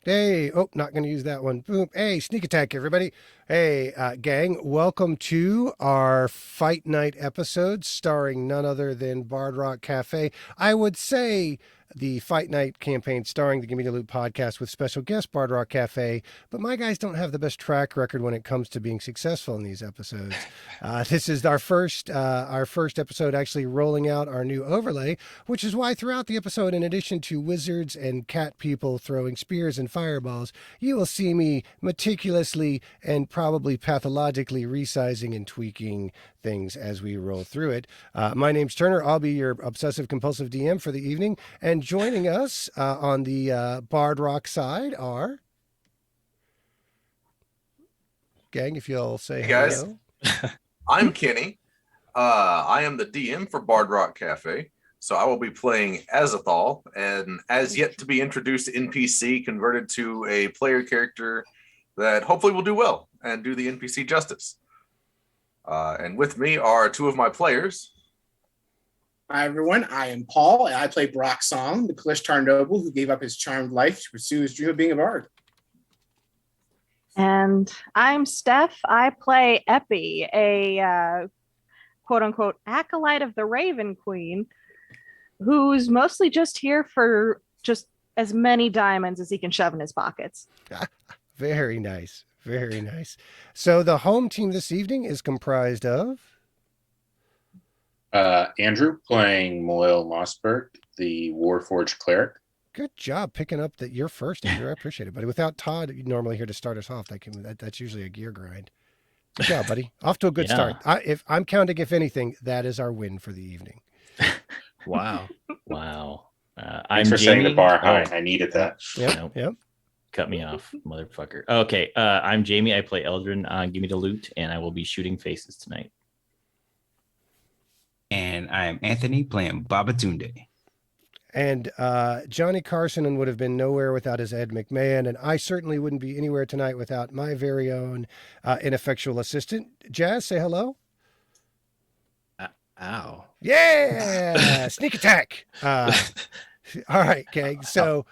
Hey, oh, not going to use that one. Boom. Hey, sneak attack, everybody. Hey, gang, welcome to our Fight Night episode starring none other than Bard Rock Cafe. I would say the Fight Night campaign starring the Gimma Da Loot podcast with special guest Bard Rock Cafe, but my guys don't have the best track record when it comes to being successful in these episodes. This is our first episode actually rolling out our new overlay, which is why throughout the episode, in addition to wizards and cat people throwing spears and fireballs, you will see me meticulously and probably pathologically resizing and tweaking things as we roll through it. My name's Turner. I'll be your obsessive compulsive DM for the evening. And joining us on the Bard Rock side are, gang, if you'll say Hey guys, hello. I'm Kenny. I am the DM for Bard Rock Cafe, so I will be playing Azethal, and as yet to be introduced NPC converted to a player character that hopefully will do well and do the NPC justice. And with me are two of my players. Hi everyone, I am Paul, and I play Brock Song, the Kalishtar noble who gave up his charmed life to pursue his dream of being a bard. And I'm Steph. I play Epi, a quote unquote acolyte of the Raven Queen, who's mostly just here for just as many diamonds as he can shove in his pockets. Very nice. Very nice. So the home team this evening is comprised of Andrew playing Moyle Mossberg, the Warforged cleric. good job picking up that you're first, Andrew. I appreciate it, buddy. Without Todd, you're normally here to start us off. That's usually a gear grind. Good job, buddy. Off to a good start. If I'm counting, if anything, that is our win for the evening. Wow. I'm Thanks for setting Jamie. the bar high. I needed that. Yep. Nope. Yep. Cut me off, motherfucker. Okay. I'm Jamie. I play Eldrin on Gimme Da Loot, and I will be shooting faces tonight. And I'm Anthony playing Babatunde. And Johnny Carson would have been nowhere without his Ed McMahon, and I certainly wouldn't be anywhere tonight without my very own ineffectual assistant. Jazz, say hello. Ow. Yeah, sneak attack. All right, gang. So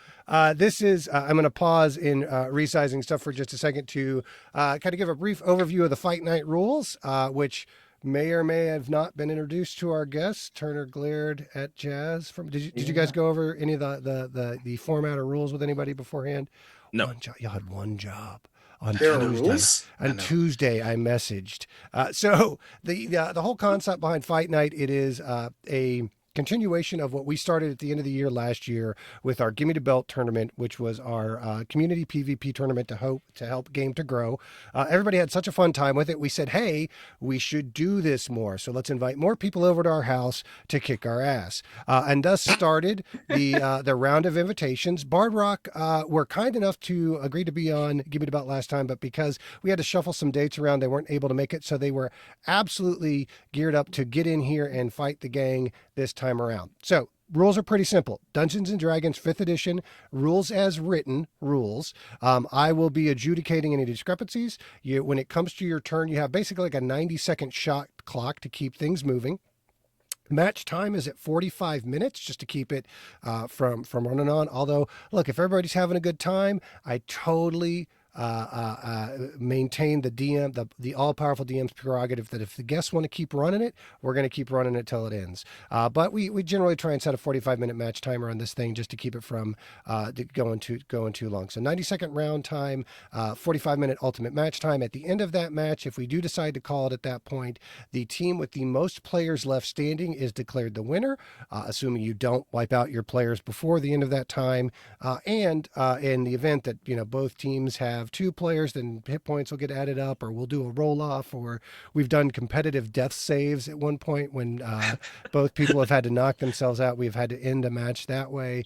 this is, I'm going to pause in resizing stuff for just a second to kind of give a brief overview of the Fight Night rules, which may or may have not been introduced to our guests. Turner glared at Jazz. Did you guys go over any of the format or rules with anybody beforehand? No. Y'all had one job. On There are Tuesday, rules? on Tuesday, I messaged. So the whole concept behind Fight Night, it is a continuation of what we started at the end of the year last year with our Gimme the Belt tournament, which was our community PvP tournament to help game to grow. Everybody had such a fun time with it. We said, hey, we should do this more. So let's invite more people over to our house to kick our ass. And thus started the round of invitations. Bard Rock were kind enough to agree to be on Gimme the Belt last time, but because we had to shuffle some dates around, they weren't able to make it. So they were absolutely geared up to get in here and fight the gang this time around. So rules are pretty simple. Dungeons and Dragons 5th edition, rules as written rules. I will be adjudicating any discrepancies. When it comes to your turn, you have basically like a 90-second shot clock to keep things moving. Match time is at 45 minutes just to keep it from running on. Although, look, if everybody's having a good time, I totally maintain the all-powerful DM's prerogative that if the guests want to keep running it, we're going to keep running it till it ends. But we generally try and set a 45-minute match timer on this thing just to keep it from going too long. So 90-second round time, 45-minute ultimate match time. At the end of that match, if we do decide to call it at that point, the team with the most players left standing is declared the winner, assuming you don't wipe out your players before the end of that time. And in the event that both teams have 2 players, then hit points will get added up, or we'll do a roll off, or we've done competitive death saves at one point when both people have had to knock themselves out. We've had to end a match that way.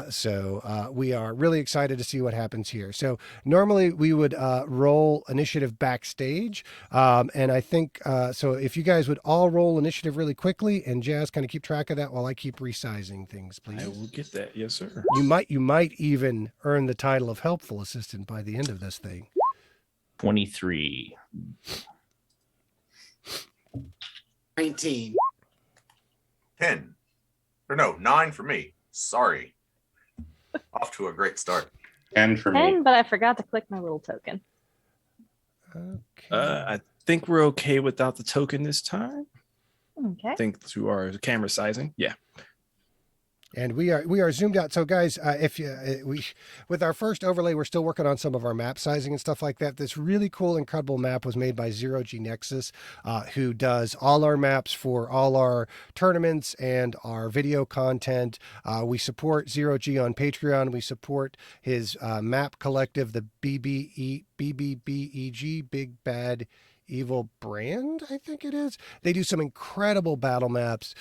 So we are really excited to see what happens here. So normally we would roll initiative backstage. And I think, so if you guys would all roll initiative really quickly, and Jazz kind of keep track of that while I keep resizing things, please. I will get that. Yes, sir. You might even earn the title of helpful assistant by the end of this thing. 23. 19. 10. Or no, 9 for me. Sorry. Off to a great start. 10 for me. 10, but I forgot to click my little token. Okay. I think we're okay without the token this time. Okay. I think through our camera sizing. Yeah. And we are zoomed out. So guys, if you we with our first overlay, we're still working on some of our map sizing and stuff like that. This really cool, incredible map was made by Zero G Nexus, who does all our maps for all our tournaments and our video content. We support Zero G on Patreon. We support his map collective, the BBBEG, Big Bad Evil Brand, I think it is. They do some incredible battle maps.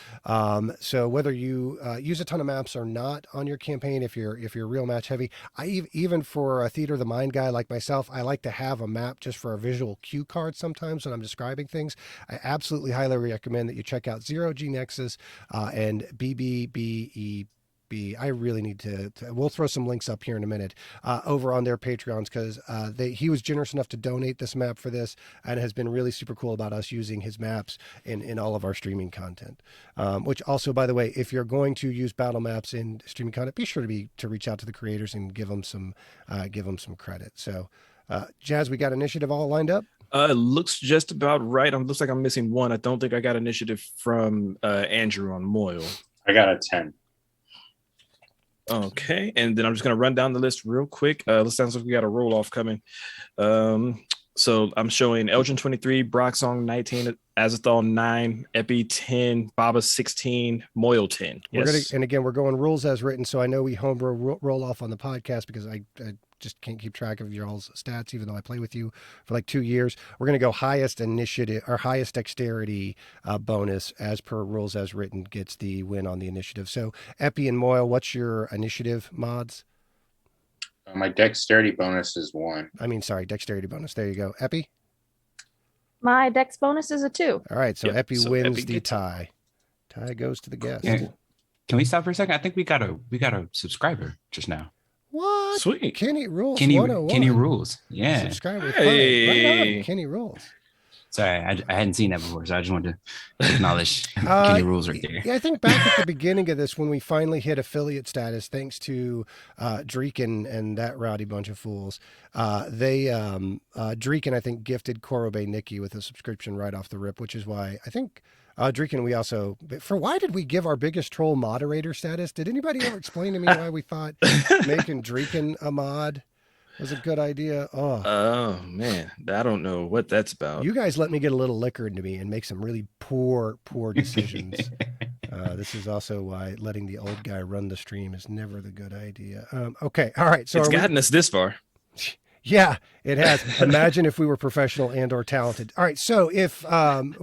So whether you use a ton of maps or not on your campaign, if you're real match heavy, even for a theater of the mind guy like myself, I like to have a map just for a visual cue card sometimes when I'm describing things. I absolutely highly recommend that you check out Zero G Nexus and BBBE. I really need to we'll throw some links up here in a minute over on their Patreons, because he was generous enough to donate this map for this and has been really super cool about us using his maps in all of our streaming content. Which also, by the way, if you're going to use battle maps in streaming content, be sure to reach out to the creators and give them some credit. So Jazz, we got initiative all lined up? It looks just about right. Looks like I'm missing one. I don't think I got initiative from Andrew on Moyle. I got a 10. Okay, and then I'm just gonna run down the list real quick. It sounds like we got a roll off coming. So I'm showing Elgin 23, Broxong 19, Azethol 9, Epi 10, Baba 16, Moyle 10. Yes. And again, we're going rules as written. So I know we homebrew roll off on the podcast because I just can't keep track of y'all's stats, even though I play with you for like 2 years. We're going to go highest initiative or highest dexterity bonus as per rules as written gets the win on the initiative. So Epi and Moyle, what's your initiative mods? My dexterity bonus is 1. Dexterity bonus. There you go. Epi? My dex bonus is a 2. All right. So Yep, Epi so wins Epi the gets- tie. Tie goes to the guest. Yeah. Can we stop for a second? I think we got a subscriber just now. What? Sweet. Kenny Rules Kenny 101. Kenny Rules. Yeah. Subscriber. Hey. Right on. Kenny Rules. Sorry, I hadn't seen that before, so I just wanted to acknowledge Kenny Rules right there. Yeah, I think back at the beginning of this, when we finally hit affiliate status, thanks to Dreeken and that rowdy bunch of fools, Dreeken, I think, gifted Korobe Nikki with a subscription right off the rip, which is why I think Dreeken, we also, why did we give our biggest troll moderator status? Did anybody ever explain to me why we thought making Dreeken a mod was a good idea? Oh man, I don't know what that's about. You guys let me get a little liquor into me and make some really poor decisions. This is also why letting the old guy run the stream is never the good idea. Okay, all right. So It's gotten us this far. Yeah, it has. Imagine if we were professional and or talented. All right, so if who's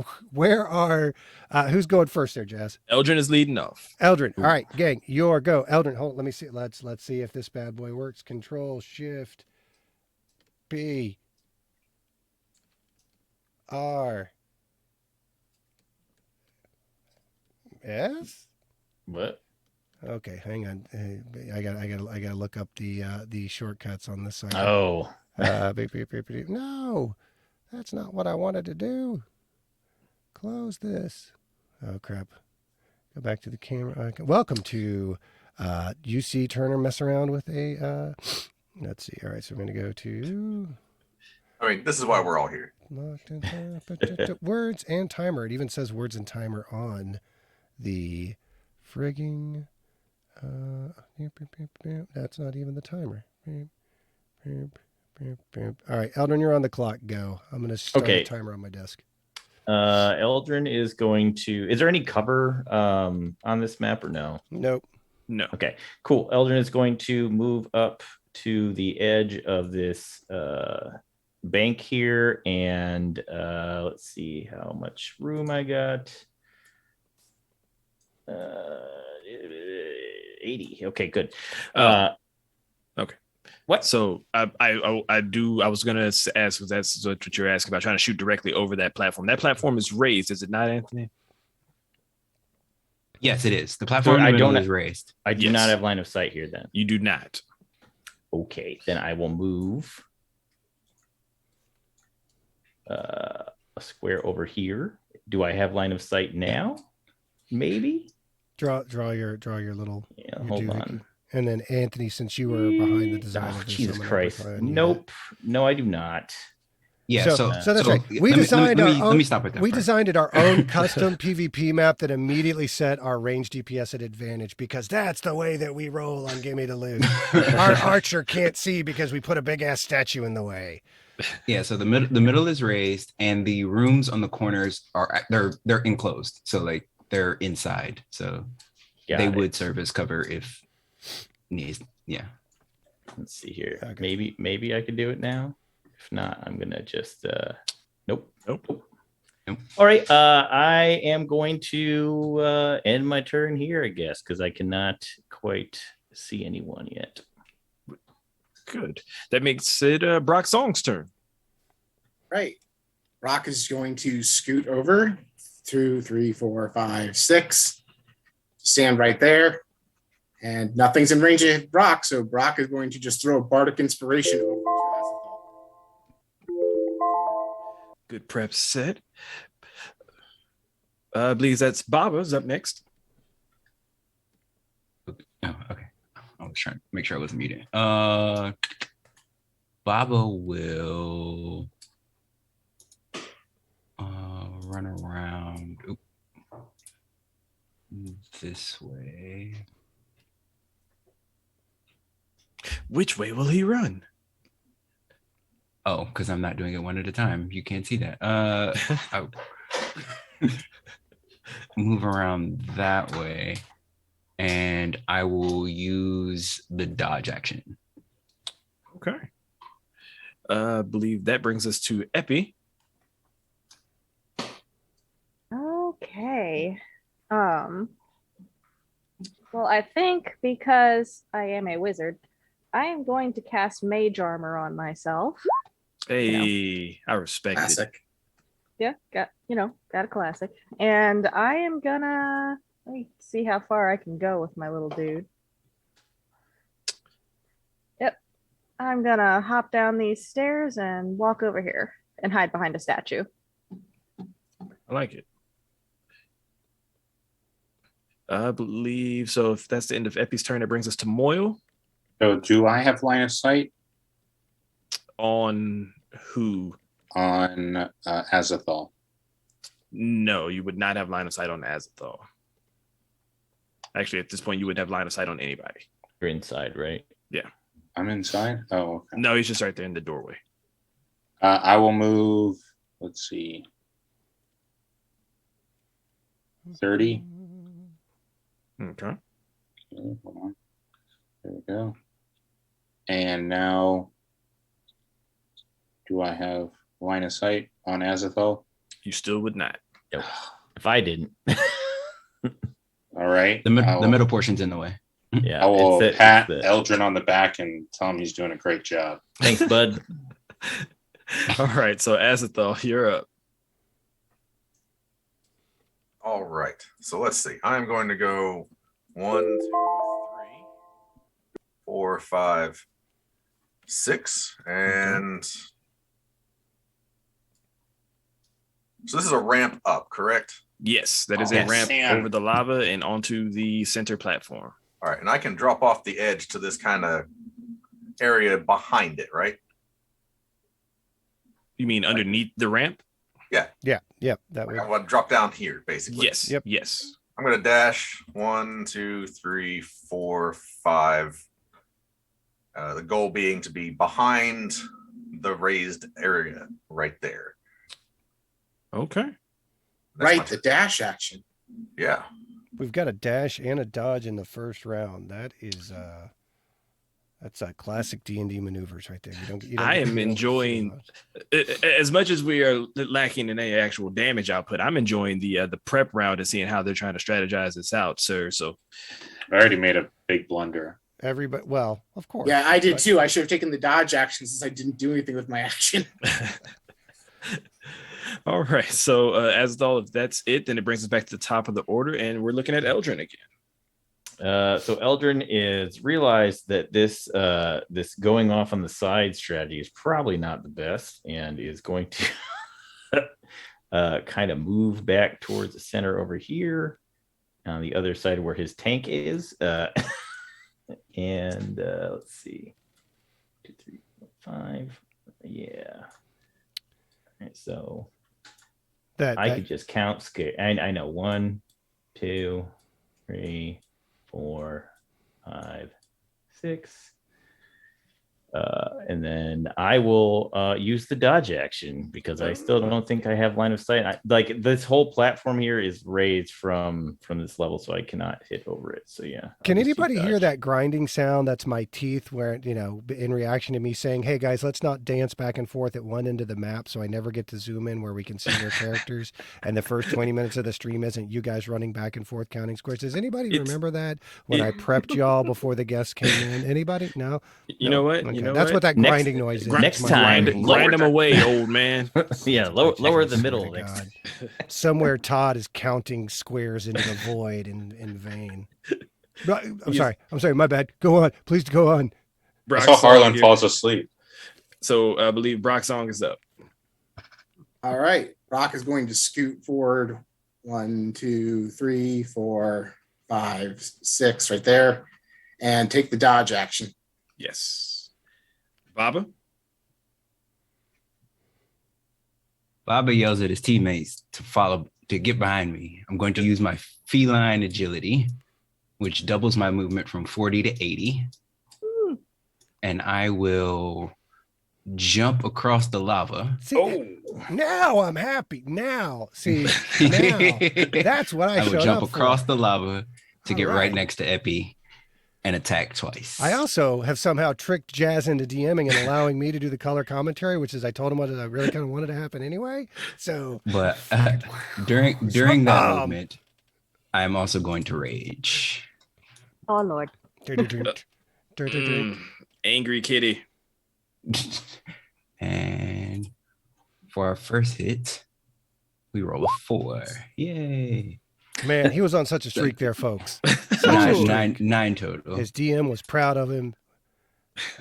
going first there, Jazz? Eldrin is leading off. Eldrin. All right, gang, your go. Eldrin, hold on, let me see. Let's see if this bad boy works. Control Shift P R S. What? Okay, hang on. I gotta look up the shortcuts on this side. Oh. No, that's not what I wanted to do. Close this. Oh crap. Go back to the camera. Welcome to UC Turner mess around with a let's see. All right, so we're gonna go to This is why we're all here. words and timer. It even says words and timer on the frigging that's not even the timer. All right, Eldrin, you're on the clock. Go. I'm going to start Okay. the timer on my desk. Eldrin is going to. Is there any cover on this map or no? Nope. No. Okay, cool. Eldrin is going to move up to the edge of this bank here, and let's see how much room I got. 80. Okay, good. Okay. What? So I was gonna ask, because that's what you're asking about, trying to shoot directly over that platform. That platform is raised, is it not, Anthony? Yes, it is. The platform in the middle is raised. I do Yes. not have line of sight here then. You do not. Okay, then I will move a square over here. Do I have line of sight now? Maybe. Draw your little. Yeah, your hold doohickey. on. And then Anthony, since you were behind the design of this, Jesus I'm gonna Christ. work on you. Nope. No, I do not. Yeah. So that's right. We let me- designed let our me, own. let me stop right there. We first. designed our own custom PvP map that immediately set our range DPS at advantage because that's the way that we roll on Gimma Da Loot. Our archer can't see because we put a big ass statue in the way. Yeah, so the middle is raised, and the rooms on the corners are they're enclosed, so like they're inside, so they would serve as cover if needs. Yeah. Let's see here. Okay. Maybe I could do it now. If not, I'm gonna just nope. All right. I am going to end my turn here, I guess, because I cannot quite see anyone yet. Good. That makes it Brock Song's turn. Right. Brock is going to scoot over 2, 3, 4, 5, 6. Stand right there. And nothing's in range of Brock, so Brock is going to just throw a Bardic Inspiration over to Good prep set. I believe that's Baba's up next. Oh, okay. I was trying to make sure I wasn't muted. Baba will run around this way. Which way will he run? Oh, because I'm not doing it one at a time. You can't see that. I'll move around that way, and I will use the dodge action. Okay. I believe that brings us to Epi. Okay. Well, I think because I am a wizard, I am going to cast Mage Armor on myself. Hey, I respect it. classic. Yeah, got a classic. And I am gonna let me see how far I can go with my little dude. Yep. I'm gonna hop down these stairs and walk over here and hide behind a statue. I like it. I believe so. If that's the end of Epi's turn, it brings us to Moyle. So do I have line of sight On who? on Azathoth? No, you would not have line of sight on Azathoth. Actually, at this point, you would have line of sight on anybody. You're inside, right? I'm inside. Oh, okay. No, he's just right there in the doorway. I will move. Let's see. 30. Okay. Okay, hold on. There we go. And now, do I have line of sight on Azathoth? You still would not. Nope. If I didn't. All right. The middle portion's in the way. Yeah. I will it's pat the- Eldrin on the back and tell him he's doing a great job. Thanks, bud. All right. So Azathoth, you're up. All right. So let's see. I'm going to go 1, 2, 3, 4, 5, 6, and so this is a ramp up, correct? Yes, that is Oh, a yes. ramp Man. over the lava and onto the center platform. All right, and I can drop off the edge to this kind of area behind it, right? You mean underneath the ramp? Yeah, that Like would. I want to drop down here, basically. Yes. Yep. Yes. I'm going to dash 1, 2, 3, 4, 5. The goal being to be behind the raised area right there. Okay. That's Right, my- the dash action. Yeah. We've got a dash and a dodge in the first round. That is that's a classic D&D maneuvers right there. You don't I am you don't enjoying- see much. As much as we are lacking in any actual damage output, I'm enjoying the prep round and seeing how they're trying to strategize this out, sir. So I already made a big blunder. Everybody, well, of course. Yeah, I did but- too. I should have taken the dodge action since I didn't do anything with my action. all right. So Azathoth, if that's it, then it brings us back to the top of the order, and we're looking at Eldrin again. So Eldrin is realized that this going off on the side strategy is probably not the best, and is going to kind of move back towards the center over here on the other side where his tank is. And let's see. 2, 3, 4, 5. Yeah. All right, so I could just count scare. I know 1, 2, 3, 4, 5, 6. And then I will use the dodge action because I still don't think I have line of sight. Like this whole platform here is raised from this level, so I cannot hit over it. So yeah. Can anybody hear that grinding sound? That's my teeth where, in reaction to me saying, hey guys, let's not dance back and forth at one end of the map so I never get to zoom in where we can see your characters. And the first 20 minutes of the stream isn't you guys running back and forth counting squares. Does anybody remember that when I prepped y'all before the guests came in? Anybody? No? You know what? Okay. You know That's what that grinding noise is. Next time, grind them away, old man. Yeah, lower the middle. Somewhere Todd is counting squares into the void in vain. I'm sorry. My bad. Go on. Please go on. I saw Harlan falls asleep. So I believe Brock's song is up. All right. Brock is going to scoot forward 1, 2, 3, 4, 5, 6 right there and take the dodge action. Yes. Baba? Baba yells at his teammates to get behind me. I'm going to use my feline agility, which doubles my movement from 40 to 80. And I will jump across the lava. See, now I'm happy. Now, that's what I will jump across the lava to get right next to Epi and attack twice. I also have somehow tricked Jazz into DMing and allowing me to do the color commentary, which is I told him what I really kind of wanted to happen anyway. So, but during that movement, I am also going to rage. Oh Lord! Angry kitty. And for our first hit, we roll a 4. Yay! Man, he was on such a streak there, folks. Nine total. His DM was proud of him.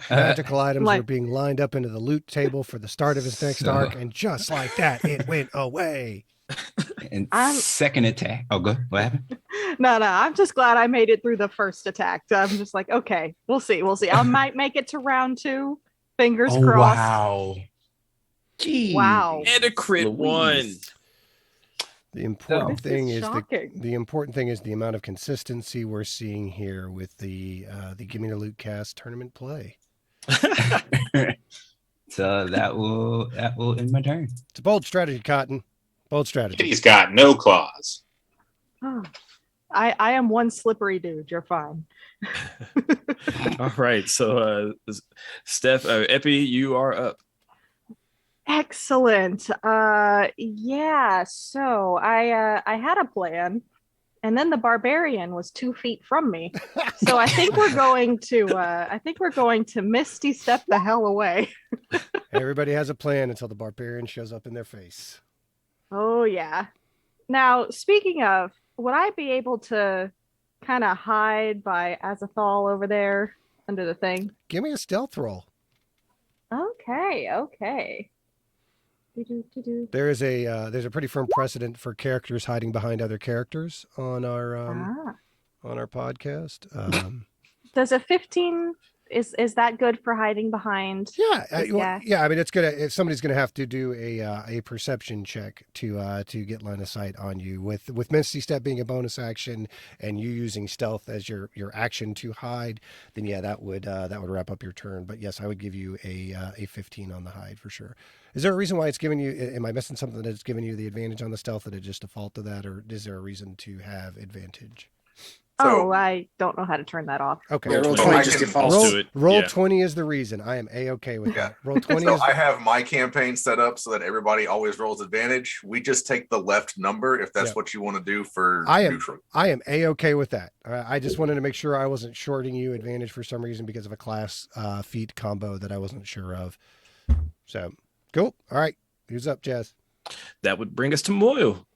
Magical items were being lined up into the loot table for the start of his next arc, and just like that, it went away. And second attack. Oh, go. What happened? No. I'm just glad I made it through the first attack. I'm just like, okay, we'll see. I might make it to round 2. Fingers crossed. Wow. Jeez. Wow. And a crit 1. The important thing is the amount of consistency we're seeing here with the Gimma Da Loot cast tournament play. So that will end my turn. It's a bold strategy, Cotton. Bold strategy. He's got no claws. Oh, I am one slippery dude. You're fine. All right. So Steph, Epi, you are up. Excellent. Yeah. So I had a plan, and then the barbarian was 2 feet from me. So I think we're going to Misty step the hell away. Everybody has a plan until the barbarian shows up in their face. Oh yeah. Now, speaking of, would I be able to kind of hide by Azathoth over there under the thing? Give me a stealth roll. Okay. There's a pretty firm precedent for characters hiding behind other characters on our podcast. Does a 15 is that good for hiding behind? Yeah. I mean, it's if somebody's gonna have to do a perception check to get line of sight on you with Misty Step being a bonus action and you using stealth as your action to hide. Then yeah, that would wrap up your turn. But yes, I would give you a 15 on the hide for sure. Is there a reason why it's giving you? Am I missing something that's giving you the advantage on the stealth? That it just default to that, or is there a reason to have advantage? So, I don't know how to turn that off. Okay. Yeah, roll 20 just defaults to it. Roll 20 is the reason. I am A-okay with that. Roll 20 So I have my campaign set up so that everybody always rolls advantage. We just take the left number if that's what you want to do for neutral. I am A-okay with that. I just wanted to make sure I wasn't shorting you advantage for some reason because of a class feat combo that I wasn't sure of. So, cool. All right. Who's up, Jazz? That would bring us to Moyle.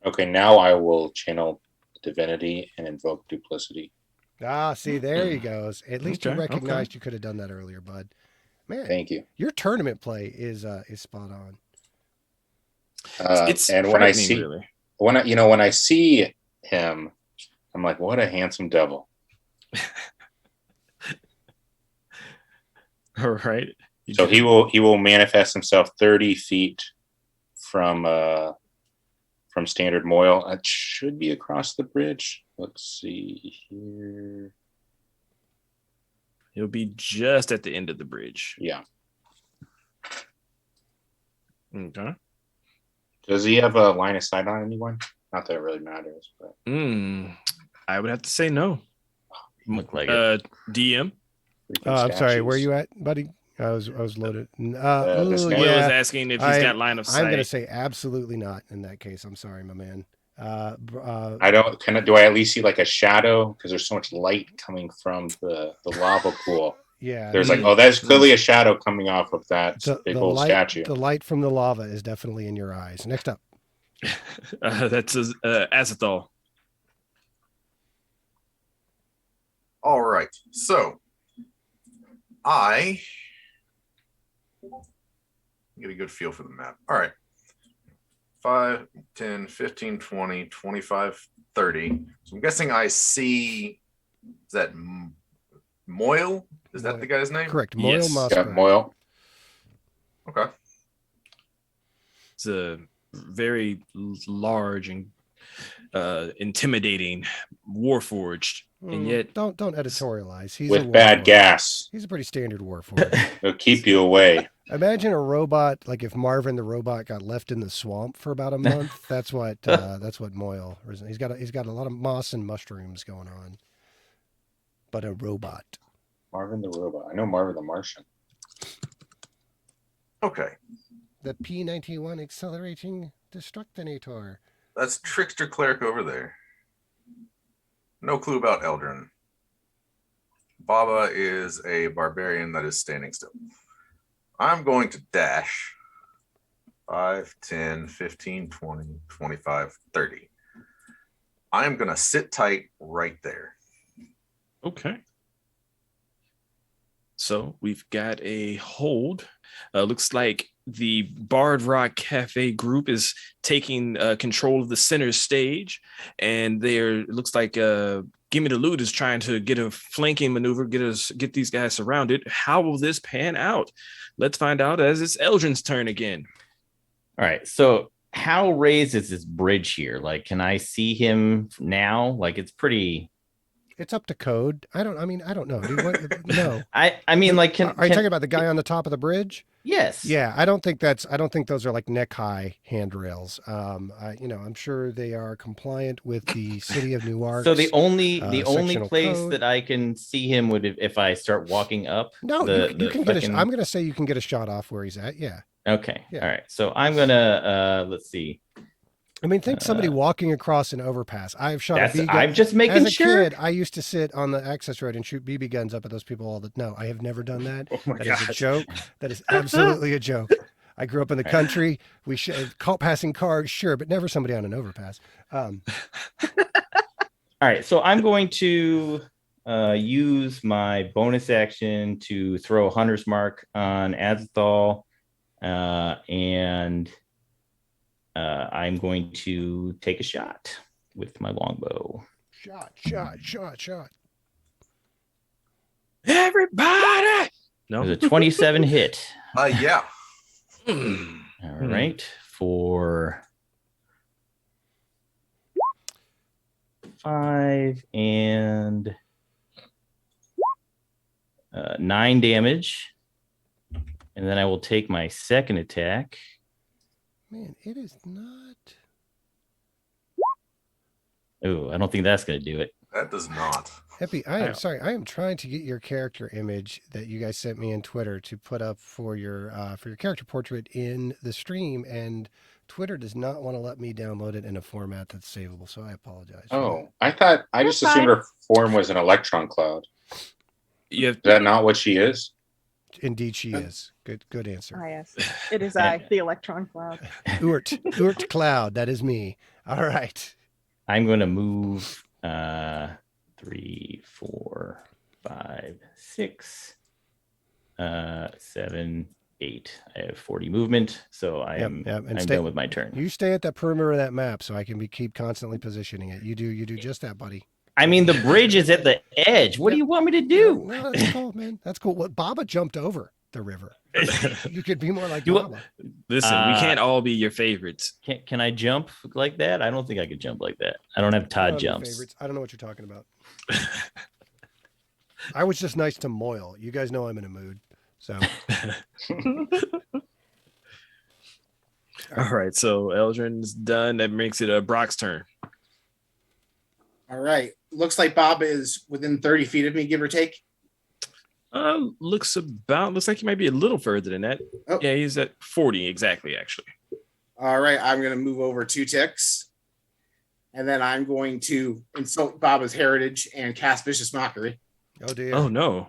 Okay, now I will channel divinity and invoke duplicity. See, there he goes. At least you recognized you could have done that earlier, bud. Man, thank you. Your tournament play is spot on. It's and when I see when I see him, I'm like, what a handsome devil. All right. So he will manifest himself 30 feet from Standard Moil. It should be across the bridge. Let's see here. He'll be just at the end of the bridge. Yeah. Okay. Does he have a line of sight on anyone? Not that it really matters, but I would have to say no. Look like it. DM. I'm sorry. Where are you at, buddy? I was loaded. This guy Will is asking if he's got line of sight. I'm going to say absolutely not in that case. I'm sorry, my man. I don't. Do I at least see like a shadow? Because there's so much light coming from the lava pool. Yeah. There's there's clearly a shadow coming off of that big old light, statue. The light from the lava is definitely in your eyes. Next up. That's Azethol. All right. So I get a good feel for the map. All right. 5, 10, 15, 20, 25, 30. So I'm guessing I see, is that Moyle? Is that the guy's name? Correct. Moyle Yes. Mossberg. Yeah, Moyle. Okay. It's a very large and intimidating warforged, and yet don't editorialize. He's with bad gas. He's a pretty standard warforged. It'll keep you away. Imagine a robot, like if Marvin the robot got left in the swamp for about a month. That's what Moyle. He's got a lot of moss and mushrooms going on. But a robot. Marvin the robot. I know Marvin the Martian. Okay. The P-91 accelerating destructinator. That's Trickster Cleric over there. No clue about Eldrin. Baba is a barbarian that is standing still. I'm going to dash 5, 10, 15, 20, 25, 30. I'm going to sit tight right there. okay. So we've got a hold. Looks like the Bard Rock Cafe group is taking control of the center stage, and it looks like Gimma Da Loot is trying to get a flanking maneuver, get these guys surrounded. How will this pan out? Let's find out as it's Eldrin's turn again. All right. So how raised is this bridge here? Like, can I see him now? Like, it's pretty. It's up to code. I don't know. Dude, no. I mean, like, Are you talking about the guy on the top of the bridge? Yes. Yeah, I don't think those are like neck high handrails. I'm sure they are compliant with the city of Newark. So the only place code. that I can see him would if I start walking up. No, you can get I'm going to say you can get a shot off where he's at. Yeah. Okay. Yeah. All right. So I'm gonna let's see. I mean, think somebody walking across an overpass. I've shot a BB gun. I'm just making As a sure. kid, I used to sit on the access road and shoot BB guns up at those people No, I have never done that. That is a joke. That is absolutely a joke. I grew up in the country. We caught passing cars, sure, but never somebody on an overpass. All right. So I'm going to use my bonus action to throw a Hunter's Mark on Azethol, and I'm going to take a shot with my longbow. Shot. Everybody! No. There's a 27 hit. Yeah. All right. For 5 and 9 damage. And then I will take my second attack. Man, it is not. Oh, I don't think that's going to do it. That does not. Epi, I am sorry. I am trying to get your character image that you guys sent me in Twitter to put up for your character portrait in the stream, and Twitter does not want to let me download it in a format that's savable. So I apologize. Oh, I just assumed her form was an electron cloud. Is that not what she is? Indeed, she is. Good answer. Ah, yes. It is I, the electron cloud. Urt Cloud. That is me. All right. I'm going to move 3, 4, 5, 6, 7, 8. I have 40 movement, so I'm done with my turn. You stay at that perimeter of that map, so I can keep constantly positioning it. You do just that, buddy. I mean, the bridge is at the edge. What do you want me to do? No, that's cool, man. That's cool. What Baba jumped over the river. You could be more like You- Baba. Listen, we can't all be your favorites. Can I jump like that? I don't think I could jump like that. I don't have I don't Todd have any jumps. favorites. I don't know what you're talking about. I was just nice to Moyle. You guys know I'm in a mood. So All right, so Eldrin's done. That makes it Brock's turn. All right. Looks like Bob is within 30 feet of me, give or take. Looks like he might be a little further than that. Oh. Yeah, he's at 40 exactly, actually. All right. I'm going to move over 2 ticks. And then I'm going to insult Baba's heritage and cast Vicious Mockery. oh dear. Oh no.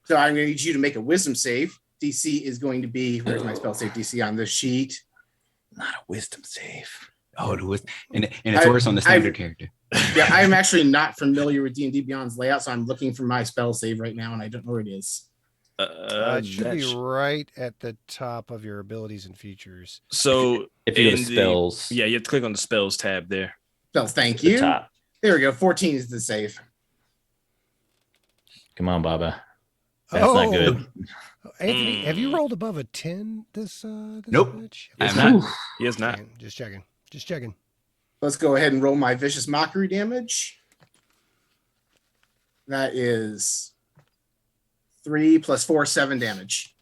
So I'm going to need you to make a wisdom save. DC is going to be, where's my spell save DC on this sheet? Not a wisdom save. Oh, it was, and it's worse on the standard character. Yeah, I'm actually not familiar with D&D Beyond's layout, so I'm looking for my spell save right now, and I don't know where it is. It should that be sh- right at the top of your abilities and features. So If you go to in the- spells, yeah, you have to click on the spells tab there. Spells, thank the you. top. There we go. 14 is the save. Come on, Baba. That's not good. Anthony, have you rolled above a 10 this Nope. match? I'm It's not. not. He is not. Just checking. Just checking. Let's go ahead and roll my Vicious Mockery damage. That is 3 plus 4, 7 damage.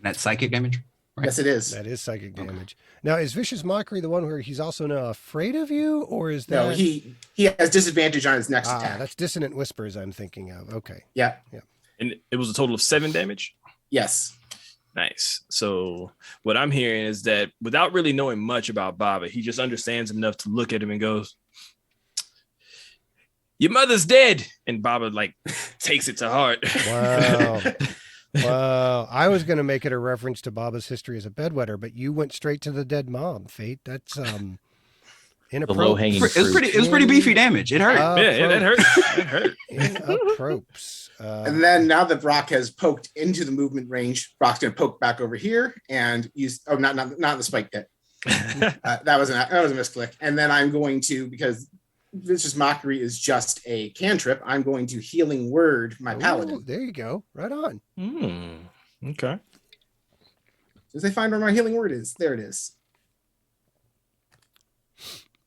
That's psychic damage. Right. Yes, it is. That is psychic damage. Now, is Vicious Mockery the one where he's also now afraid of you, or is that? No, he has disadvantage on his next attack. That's Dissonant Whispers I'm thinking of. Okay. Yeah. And it was a total of 7 damage. Yes. Nice. So what I'm hearing is that without really knowing much about Baba, he just understands enough to look at him and goes, "Your mother's dead," and Baba like takes it to heart. Wow. Wow. I was going to make it a reference to Baba's history as a bedwetter, but you went straight to the dead mom, Fate. That's The inappropriate. low hanging It was fruit. pretty beefy damage. It hurt. Yeah, that hurt. That hurt. Inappropriate. And then now that Brock has poked into the movement range, Brock's going to poke back over here and use. Oh, not the spike pit. That was a misclick. And then I'm going to, because Vicious Mockery is just a cantrip, I'm going to Healing Word my paladin. Ooh, there you go. Right on. Okay. As they find where my Healing Word is, there it is.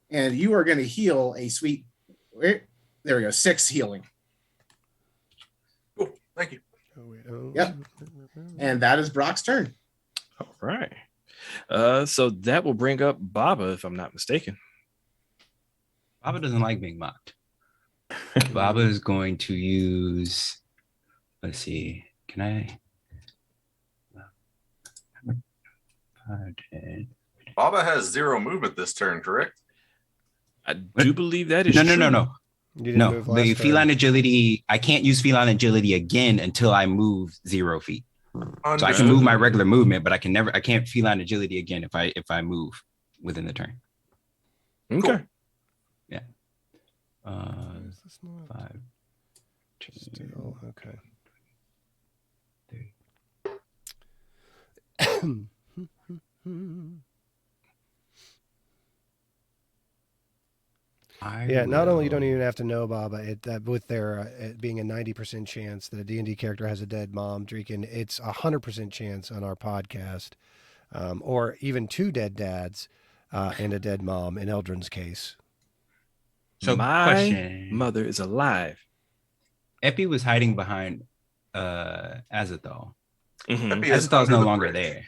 And you are going to heal a sweet. There we go. 6 healing. Cool. Thank you. Yep. And that is Brock's turn. All right. So that will bring up Baba, if I'm not mistaken. Baba doesn't like being mocked. Baba is going to use. Let's see. Can I? Baba has 0 movement this turn, correct? I do believe that is No. You didn't No, move the last feline turn. agility. I can't use feline agility again until I move 0 feet. So I Understood. can move my regular movement, but I can't feline agility again if I move within the turn. Okay. Yeah. Is this not 5. still okay? 3. Yeah, not only you don't even have to know Baba, that with their it being a 90% chance that a D&D character has a dead mom, Dreeken, it's 100% chance on our podcast, or even 2 dead dads and a dead mom in Eldrin's case. So my question. mother is alive. Epi was hiding behind Azethal. Mhm. Epi is Azethal's under no the longer bridge. there.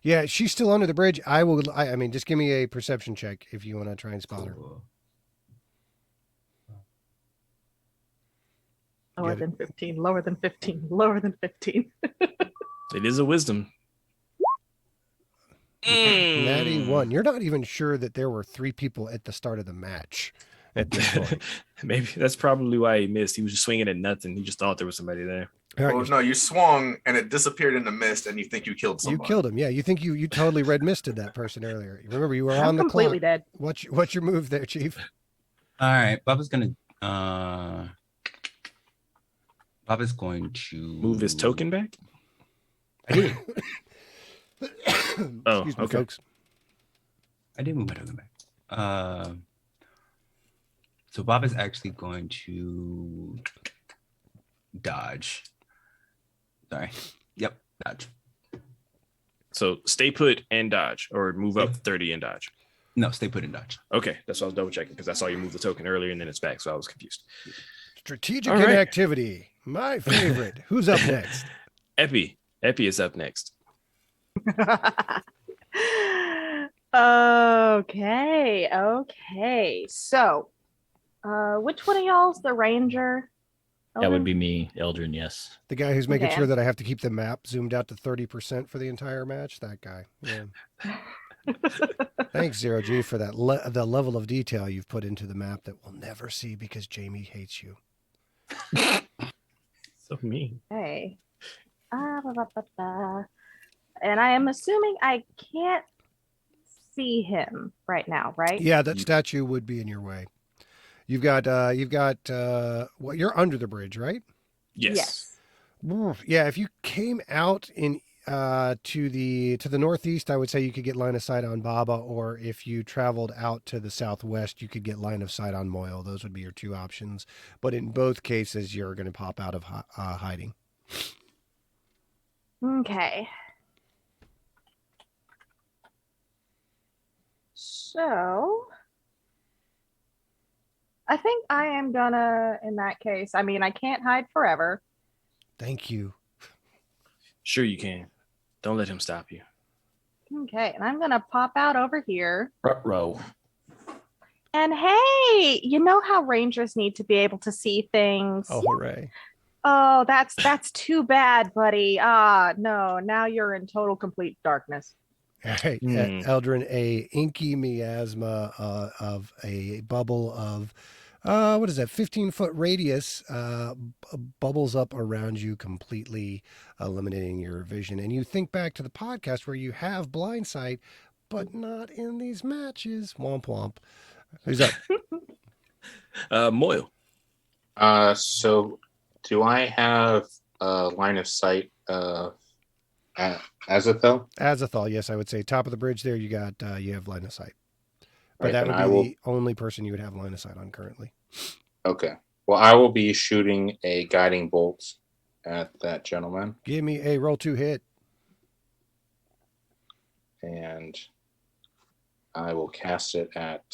Yeah, she's still under the bridge. I mean, just give me a perception check if you want to try and spot her. Cool. Lower Get it. than 15, lower than 15, lower than 15. It is a wisdom. Natty 1. You're not even sure that there were 3 people at the start of the match at this point. Maybe that's probably why he missed. He was just swinging at nothing. He just thought there was somebody there. All right, Well, no, you swung and it disappeared in the mist, and you think you killed you somebody. killed him. Yeah, you think you totally red misted that person earlier. Remember, you were I'm on the completely clock. dead. What's your move there, Chief? All right, Baba's going to Move his token back. I did. Oh, Excuse me, okay. folks. I did move my token back. So So Bob is actually going to dodge. Sorry. Yep, dodge. So stay put and dodge, or move up 30 and dodge. No, stay put and dodge. Okay, that's what I was double checking because I saw you move the token earlier and then it's back, so I was confused. Strategic All right. inactivity. My favorite. Who's up next? Epi is up next. Okay. So, which one of y'all's the ranger? That would Eldrin? be me, Eldrin. Yes. The guy who's making Okay. sure that I have to keep the map zoomed out to 30% for the entire match. That guy. Yeah. Thanks, Zero G, for that the level of detail you've put into the map that we'll never see because Jamie hates you. So mean. Okay. And I am assuming I can't see him right now, right? Yeah, that statue would be in your way. You've got well, you're under the bridge, right? Yes. Yeah, if you came out in to the northeast, I would say you could get line of sight on Baba, or if you traveled out to the southwest, you could get line of sight on Moyle. Those would be your two options. But in both cases, you're going to pop out of hiding. Okay. So I think I am gonna, in that case, I mean, I can't hide forever. Thank you. Sure you can. Don't let him stop you. Okay, and I'm gonna pop out over here. Row. And hey, you know how rangers need to be able to see things? Oh, hooray. Oh, that's too bad, buddy. No, now you're in total complete darkness. All right, Eldrin, a inky miasma of a bubble of, what is that, 15-foot radius bubbles up around you, completely eliminating your vision. And you think back to the podcast where you have blind sight, but not in these matches. Womp womp. Who's up? Moyle. So do I have a line of sight Azathoth? Azathoth, yes, I would say top of the bridge there. You got you have line of sight, but Right, that then would I be will- the only person you would have line of sight on currently. Okay. Well, I will be shooting a guiding bolt at that gentleman, Give me a roll 2 hit. and I will cast it at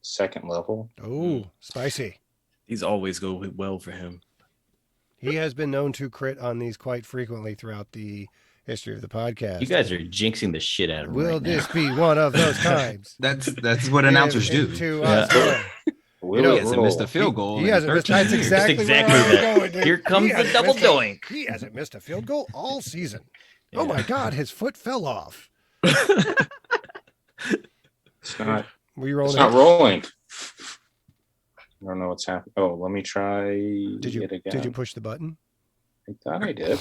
second level. Oh, spicy. These always go well for him. He has been known to crit on these quite frequently throughout the history of the podcast. You guys are jinxing the shit out of him. Will right this now. be one of those times? That's what announcers do. To Yeah. us, Will He it hasn't missed roll? a field goal. he in hasn't missed. 13 That's years. exactly, exactly where I was that. going. Dude. Here comes He the hasn't double missed a- doink. He hasn't missed a field goal all season. Oh Yeah. my God, his foot fell off. It's not. Were you It's rolling? not it? rolling. I don't know what's happening. Oh, let me try Did you it again. did you push the button? I thought I did.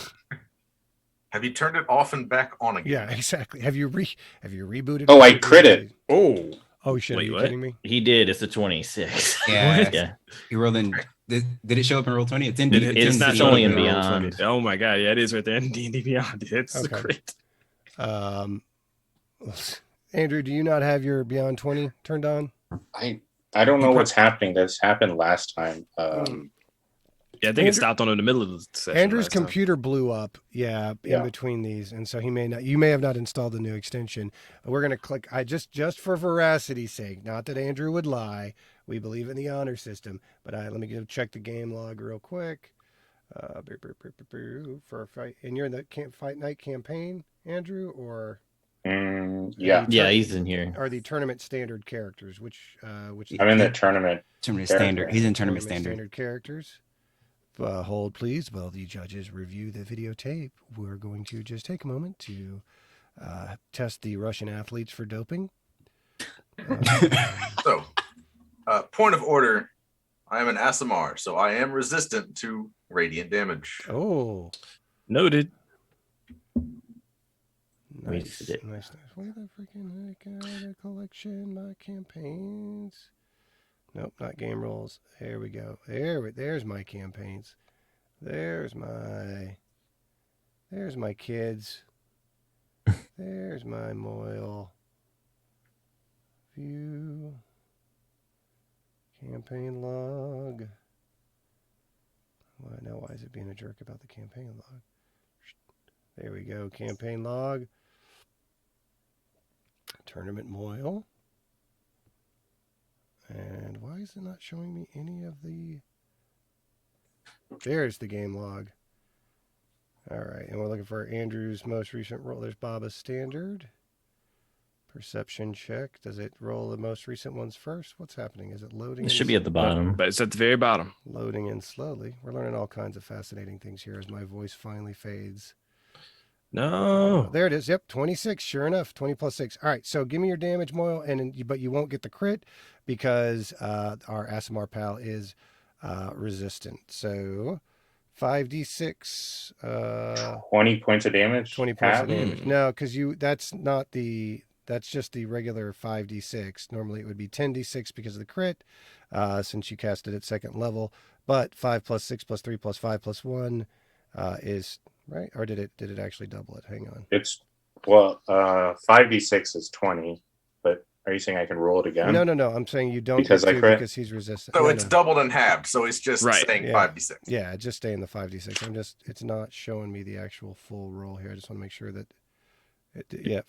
Have you turned it off and back on again? Yeah, exactly. Have you rebooted? Oh, it? I crit it. Oh. Oh shit! Wait, are you what? kidding me? He did. It's a 26. Yeah. Yeah. He rolled in. Did it show up in roll 20? It's in. It's in not D&D. showing in Roll Beyond. 20. Oh my god, yeah, it is right there in D&D Beyond. It's Okay. great. Andrew, do you not have your Beyond 20 turned on? I don't know what's happening. That's happened last time. Yeah, I think it stopped on in the middle of the session. Andrew's last time. computer blew up, in Yeah. between these, and so you may have not installed the new extension. We're gonna click. I just for veracity's sake, not that Andrew would lie. We believe in the honor system, but let me go check the game log real quick. For a fight, and you're in the fight night campaign, Andrew, or Yeah, Yeah, he's in here. are the tournament standard characters? Which I'm in the tournament. Tournament There. standard. He's in tournament standard. characters. Hold, please, while the judges review the videotape. We're going to just take a moment to test the Russian athletes for doping. So, point of order. I am an Asimar, so I am resistant to radiant damage. Oh, Noted. Wasted it. Nice. Where the freaking heck are the collection? My campaigns. Nope, not game rolls. There we go. There's my campaigns. There's my kids. There's my Moyle. View. Campaign log. Why is it being a jerk about the campaign log? There we go. Campaign log. Tournament Moil. And why is it not showing me any of the... There's the game log. All right, and we're looking for Andrew's most recent roll. There's Baba's standard. Perception check. Does it roll the most recent ones first? What's happening? Is it loading? It should be at the bottom. But it's at the very bottom. Loading in slowly. We're learning all kinds of fascinating things here as my voice finally fades. No. There it is. Yep, 26. Sure enough, 20 plus 6. All right, so give me your damage, Moyle, but you won't get the crit because our Asimar pal is resistant. So 5d6. 20 points of damage. 20 points Half? of damage. No, because that's just the regular 5d6. Normally it would be 10d6 because of the crit, since you cast it at second level. But 5 plus 6 plus 3 plus 5 plus 1 is right. Or did it actually double it? Hang on. It's 5d6 is 20, but are you saying I can roll it again? No. I'm saying you don't Because get I to crit? because he's resistant. So No, it's no. doubled and halved. So it's just Right. saying Yeah. 5d6. Yeah, just stay in the 5d6. It's not showing me the actual full roll here. I just want to make sure that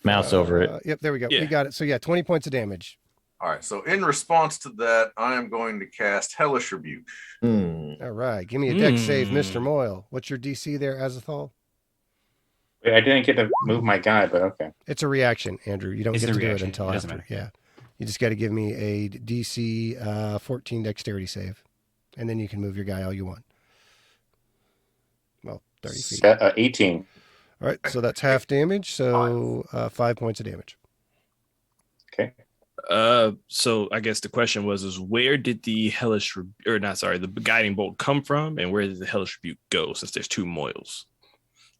Mouse over it. Yep, there we go. Yeah. We got it. So yeah, 20 points of damage. All right. So in response to that, I am going to cast Hellish Rebuke. All right. Give me a deck save, Mr. Moyle. What's your DC there, Azethal? Wait, I didn't get to move my guy, but okay. It's a reaction, Andrew. You don't It's get a to reaction. do it until It doesn't after. matter. Yeah. You just got to give me a DC 14 dexterity save. And then you can move your guy all you want. Well, 30 feet. 18. All right. So that's half damage. So 5 points of damage. Okay. So I guess the question is where did the the guiding bolt come from, and where did the hellish rebuke go? Since there's two Moils,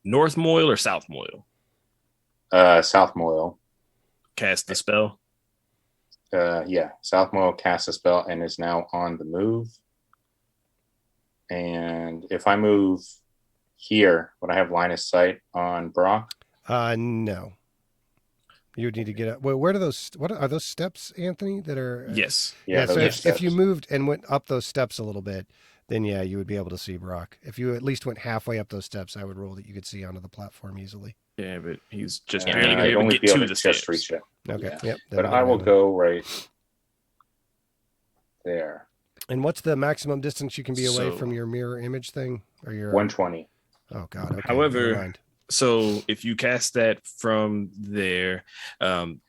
North Moil or South Moil? South Moil. Cast the spell. Yeah, South Moil cast a spell and is now on the move. And if I move here, would I have line of sight on Brock? No. You would need to get up. Well, where do those? What are those steps, Anthony? That are Yes. Yeah, So those are if you steps. moved and went up those steps a little bit, then yeah, you would be able to see Brock. If you at least went halfway up those steps, I would roll that you could see onto the platform easily. Yeah, but he's just Uh, barely gonna be I'd able only to be get able to to the just stairs. reach it. Okay. Yeah. Yep. then But we're I gonna will have it. go right there. And what's the maximum distance you can be away So- from your mirror image thing or your? 120. Oh God. Okay. However, never mind. So if you cast that from there,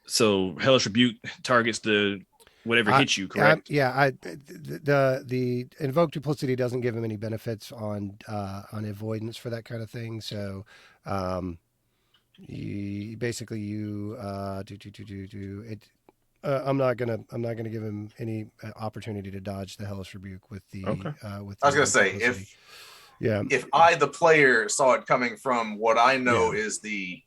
so hellish rebuke targets the whatever hits you, correct? The invoked duplicity doesn't give him any benefits on avoidance for that kind of thing. So, you do it. I'm not gonna give him any opportunity to dodge the hellish rebuke with the Okay. with. I was the gonna say duplicity. Yeah. if I, the player, saw it coming from what I know is the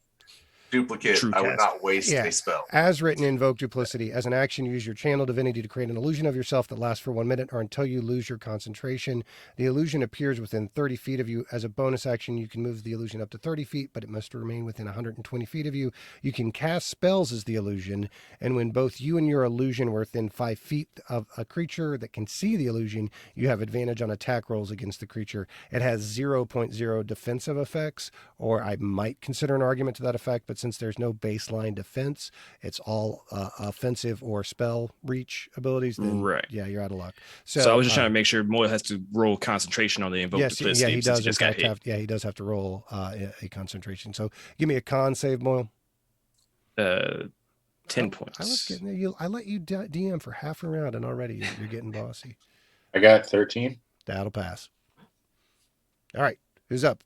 duplicate, True I would cast. not waste Yeah. a spell. As written, invoke duplicity. As an action, use your channel divinity to create an illusion of yourself that lasts for 1 minute or until you lose your concentration. The illusion appears within 30 feet of you. As a bonus action, you can move the illusion up to 30 feet, but it must remain within 120 feet of you. You can cast spells as the illusion, and when both you and your illusion are within 5 feet of a creature that can see the illusion, you have advantage on attack rolls against the creature. It has 0.0 defensive effects, or I might consider an argument to that effect, but since there's no baseline defense, it's all offensive or spell reach abilities, then Right. yeah, you're out of luck. So I was just trying to make sure Moyle has to roll concentration on the invoke yes, duplicity. yeah, he since does. In just got fact, hit. he does have to roll a concentration. So give me a con save, Moyle. 10 I points. was getting you. I let you DM for half a round, and already you're getting bossy. I got 13. That'll pass. All right, who's up?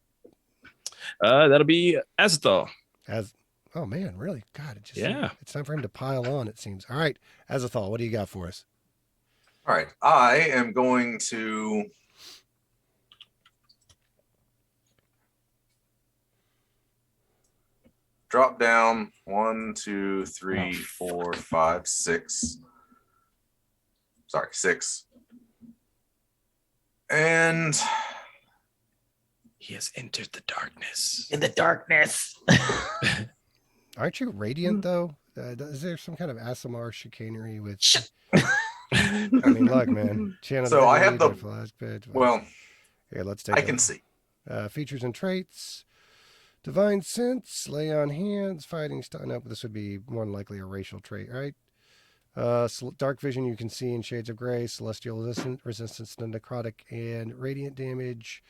That'll be Azethal. Oh man, really? God, it just Yeah. it's time for him to pile on. It seems. All right, Azethal, what do you got for us? All right, I am going to drop down 1, 2, 3, 4, 5, 6. Sorry, 6. And He has entered the darkness. In the darkness. Aren't you radiant though? Is there some kind of Asimar chicanery with? I mean, look, man. Channel So I have divinity, the- flash page. Well, Here, let's take I a can see. features and traits. Divine sense, lay on hands, fighting style. Nope, this would be more than likely a racial trait, right? Dark vision you can see in shades of gray, celestial resistance to necrotic and radiant damage.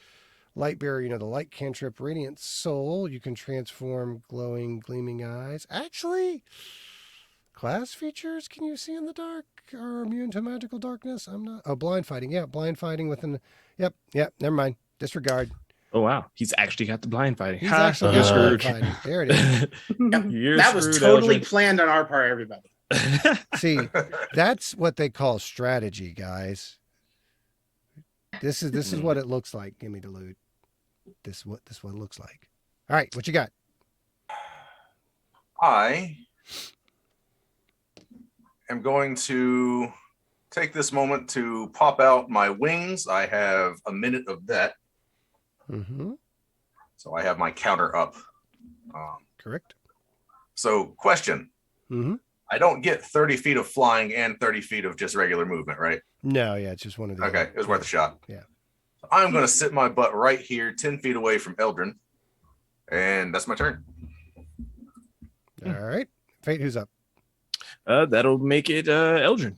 Light bearer, the light cantrip, radiant soul. You can transform glowing, gleaming eyes. Actually, class features can you see in the dark are immune to magical darkness. I'm not. Oh, blind fighting. Yeah, blind fighting within. Yep. Never mind. Disregard. Oh wow, he's actually got the blind fighting. He's Ha, actually you're got blind screwed. fighting. There it is. You're That was screwed, totally Eldrin. planned on our part, everybody. See, that's what they call strategy, guys. This is what it looks like. Gimme the loot. This is what it looks like. All right, what you got? I am going to take this moment to pop out my wings. I have a minute of that, Mm-hmm. so I have my counter up. Correct. So, question. Mm-hmm. I don't get 30 feet of flying and 30 feet of just regular movement, right? No, yeah, it's just one of the. Okay, it was worth a shot. Yeah. So I'm going to sit my butt right here, 10 feet away from Eldrin, and that's my turn. All right, Fate, who's up? That'll make it Eldrin.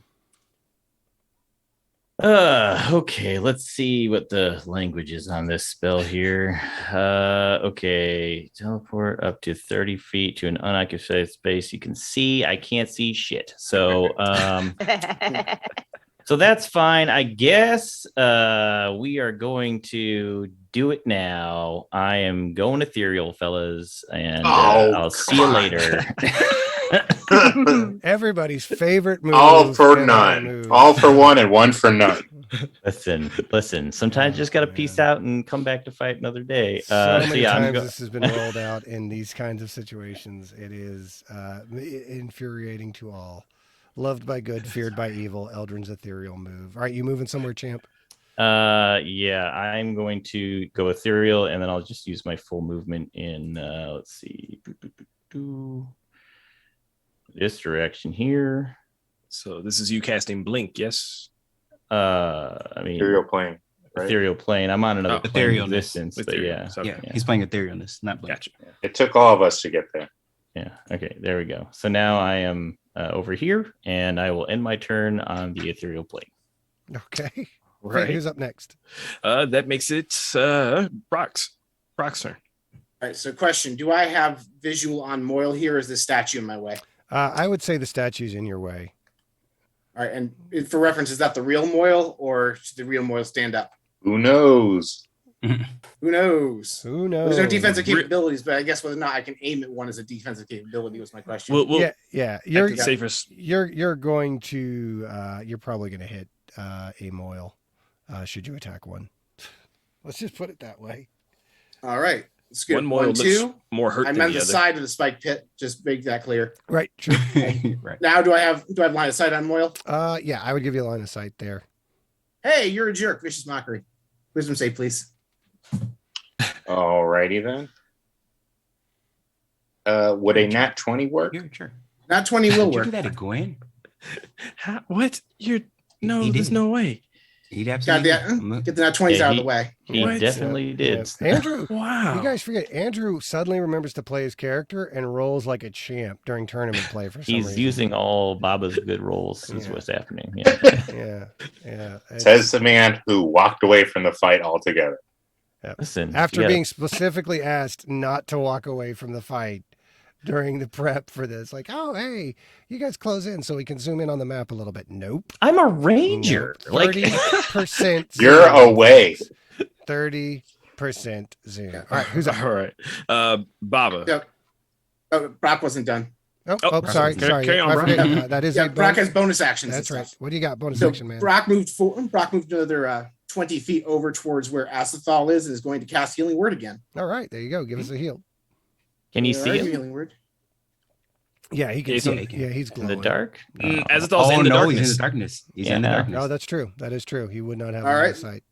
Okay, let's see what the language is on this spell here. Okay, teleport up to 30 feet to an unoccupied space. You can see, I can't see shit. So, so that's fine. I guess we are going to do it now. I am going ethereal, fellas, and I'll see you later. Everybody's favorite move. All for and none. move. All for one and one for none. Listen. Sometimes you just got to peace out and come back to fight another day. So many yeah, times this has been rolled out in these kinds of situations. It is infuriating to all. Loved by good, feared by evil. Eldrin's ethereal move. All right, you moving somewhere, champ? Yeah, I'm going to go ethereal, and then I'll just use my full movement in. Let's see, this direction here. So this is you casting blink, yes? I mean, Ethereal plane, right? ethereal plane. I'm on another plane of Ethereal. existence, but Ethereal. yeah. So- Yeah, he's playing etherealness, not blink. Gotcha. It took all of us to get there. Yeah. Okay. There we go. So now I am over here, and I will end my turn on the ethereal plane. Okay. Fate, Right. who's up next? That makes it Brock's turn. All right, so question. Do I have visual on Moyle here? Or is the statue in my way? I would say the statue's in your way. All right, and for reference, is that the real Moyle or should the real Moyle stand up? Who knows? Who knows? Who knows? There's no defensive capabilities, but I guess whether or not I can aim at one as a defensive capability was my question. We'll Yeah. You're safest. you're going to you're probably going to hit a Moyle should you attack one. Let's just put it that way. All right, let's get One more one, looks two. more hurt I'm than on the the other. side of the spike pit. Just make that clear. Right. True. Right. Now, do I have line of sight on Moyle? Yeah, I would give you a line of sight there. Hey, you're a jerk. Vicious mockery. Wisdom save, please. Alrighty then. Would a nat 20 work? Yeah, sure. Not 20 will Did you work. do that to Gwen? What? You're no, He there's didn't. no way. He'd Got absolutely. the, get the nat 20s Yeah, out of the way. He What? definitely did. Yeah. Andrew, Wow. you guys forget Andrew suddenly remembers to play his character and rolls like a champ during tournament play for some He's reason. using all Baba's good rolls. Is Yeah. what's happening. Yeah. Yeah. It's- Says the man who walked away from the fight altogether. Listen, after you gotta- being specifically asked not to walk away from the fight during the prep for this, like, oh hey, you guys close in so we can zoom in on the map a little bit. Nope. I'm a ranger. Nope. Like 30% You're away. 30% zoom. All right, who's up? All right. Baba. Yep. Oh, Brock wasn't done. Oh, sorry. Carry on, I Brock. forget, that is Yeah, a Brock bonus. has bonus actions. That's and right. stuff. What do you got? Bonus So action, man. Brock moved another 20 feet over towards where Asathal is and is going to cast Healing Word again. All right, there you go. Give us a heal. can you All see right, him Healing Word. Yeah, he can Yeah, see. he can. Yeah, he's in glowing. the dark? Azathal's Oh in the no, darkness. he's in the darkness. He's in the Yeah. darkness. No, that's true. That is true. He would not have All line of right. sight.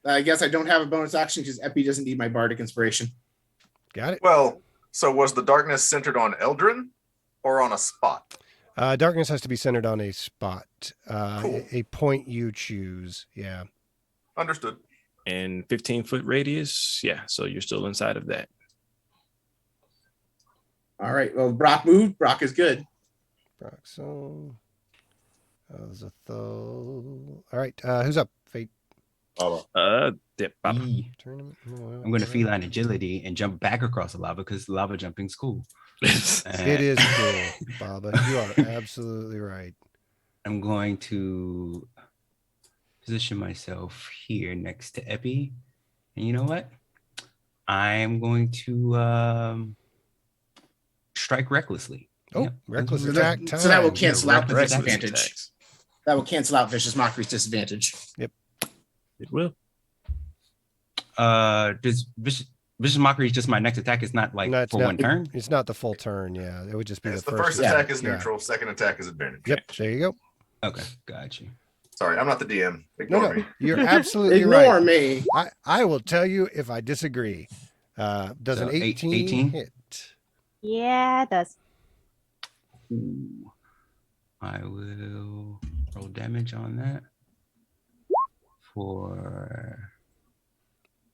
I guess I don't have a bonus action because Epi doesn't need my bardic inspiration. Got it. Well, so was the darkness centered on Eldrin or on a spot? Darkness has to be centered on a spot, Cool. a point you choose. Yeah. Understood. And 15-foot radius. Yeah, so you're still inside of that. All right. Well, Brock moved. Brock is good. Broxo. All right. Who's up? Fate Oh, Baba. tournament. I'm going to feline agility and jump back across the lava because lava jumping's cool. It is cool, Baba. You are absolutely right. I'm going to position myself here next to Epi. And you know what? I'm going to strike recklessly. Oh, Yep. reckless So attack that, time. so that will cancel out the Reckless disadvantage. attacks. That will cancel out Vicious Mockery's disadvantage. It will. Does Vicious Mockery is just my next attack? It's not like No, it's for not, one turn? It's not the full turn. Yeah, it would just be Yes, the the first first attack is neutral. Second attack is advantage. Yep, there you go. Okay, got you. Sorry, I'm not the DM. No, Ignore no, me. you're absolutely Ignore right. me. I will tell you if I disagree. Does So, an 18 18? hit? Yeah, it does. Ooh. I will roll damage on that.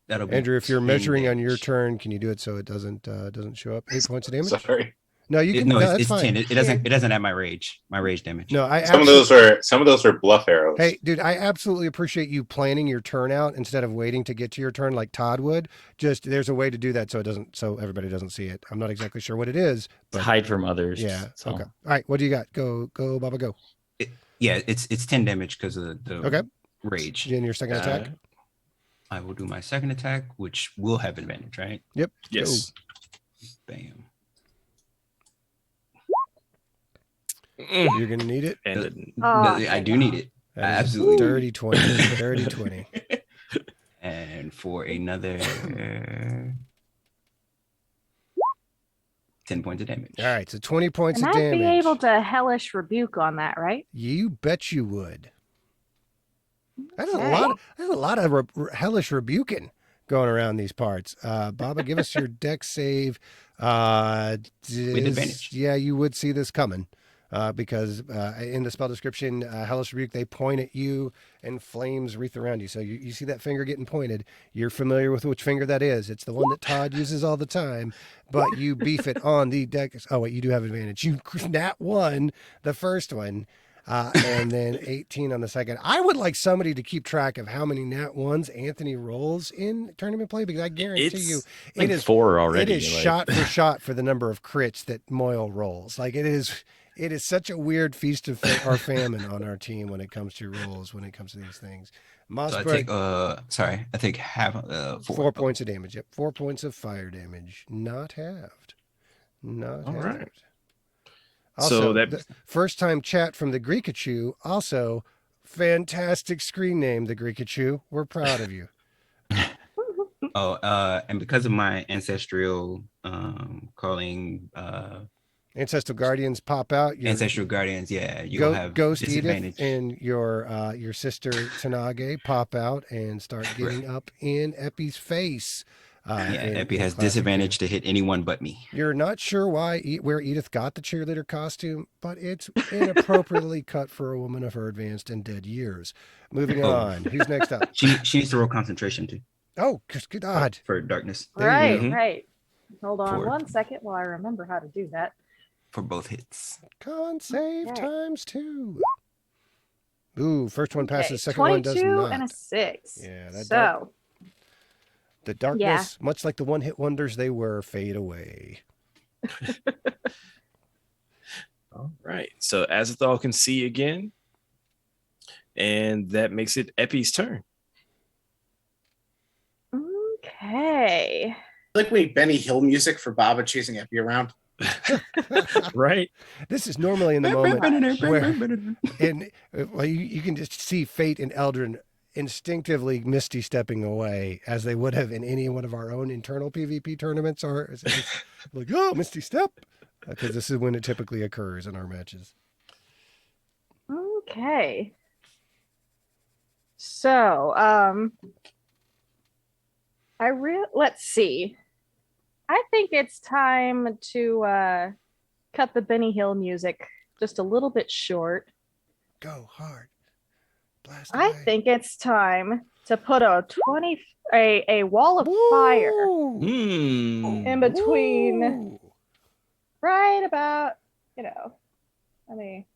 That'll be Andrew, if you're 10 measuring on your damage. turn, can you do it so it doesn't show up? 8 points of damage. sorry. No, you can. No, that's it's fine. 10. It doesn't have my rage damage. No, I Some of those are bluff arrows. Hey, dude, I absolutely appreciate you planning your turn out instead of waiting to get to your turn like Todd would. Just there's a way to do that so everybody doesn't see it. I'm not exactly sure what it is, but Hide from others. yeah. So. Okay. All right. What do you got? Go, Baba, go. It's 10 damage because of the Okay. rage. In your second attack. I will do my second attack, which will have advantage, right? Yep. Yes. Bam. You're gonna need it. And I do need it. That is Absolutely. Dirty 20. Dirty 20. And for another 10 points of damage. All right. So 20 points And of I'd damage. be able to hellish rebuke on that, right? You bet you would. That's Okay. a lot of hellish rebuking going around these parts. Baba, give us your deck save. With advantage. Yeah, you would see this coming. Because in the spell description, hellish rebuke, they point at you and flames wreath around you. So you see that finger getting pointed. You're familiar with which finger that is. It's the one that Todd uses all the time, but you beef it on the deck. Oh, wait, you do have advantage. You nat 1, the first one. And then 18 on the second. I would like somebody to keep track of how many nat 1s Anthony rolls in tournament play, because I guarantee you like it is 4 already. It is like- shot for shot for the number of crits that Moyle rolls. Like it is such a weird feast of or famine on our team when it comes to rolls, when it comes to these things. So I take half 4 points of damage. Yep, 4 points of fire damage, not halved. Not All halved. right. Also, So that- the first time chat from the Greekachu. Also, fantastic screen name, the Greekachu. We're proud of you. And because of my ancestral calling Ancestral Guardians pop out. ancestral guardians, yeah, you'll have Ghost disadvantage. Edith and your sister Tanage pop out and start getting up in Epi's face. Epi has classic disadvantage to hit anyone but me. You're not sure where Edith got the cheerleader costume, but it's inappropriately cut for a woman of her advanced and dead years. Moving on. Who's next up? She needs to roll concentration too Oh, good God. for darkness There you Right, go. right. Hold on Forward. 1 second while I remember how to do that. for both hits. Con save Okay. ×2. Ooh, first one Okay, passes, second one does 22 not. and a 6. Yeah, that so The darkness, much like the one-hit wonders they were, fade away. All right. So Azathoth can see again. And that makes it Epi's turn. okay. Like we need Benny Hill music for Baba chasing Epi around. Right. This is normally in the moment where you can just see Fate and Eldrin instinctively misty stepping away as they would have in any one of our own internal PvP tournaments, or it's like, oh, misty step, because this is when it typically occurs in our matches. Okay. So, let's see. I think it's time to cut the Benny Hill music just a little bit short. Go hard. Blast I away. think it's time to put a wall of fire in between, Ooh. right about, let me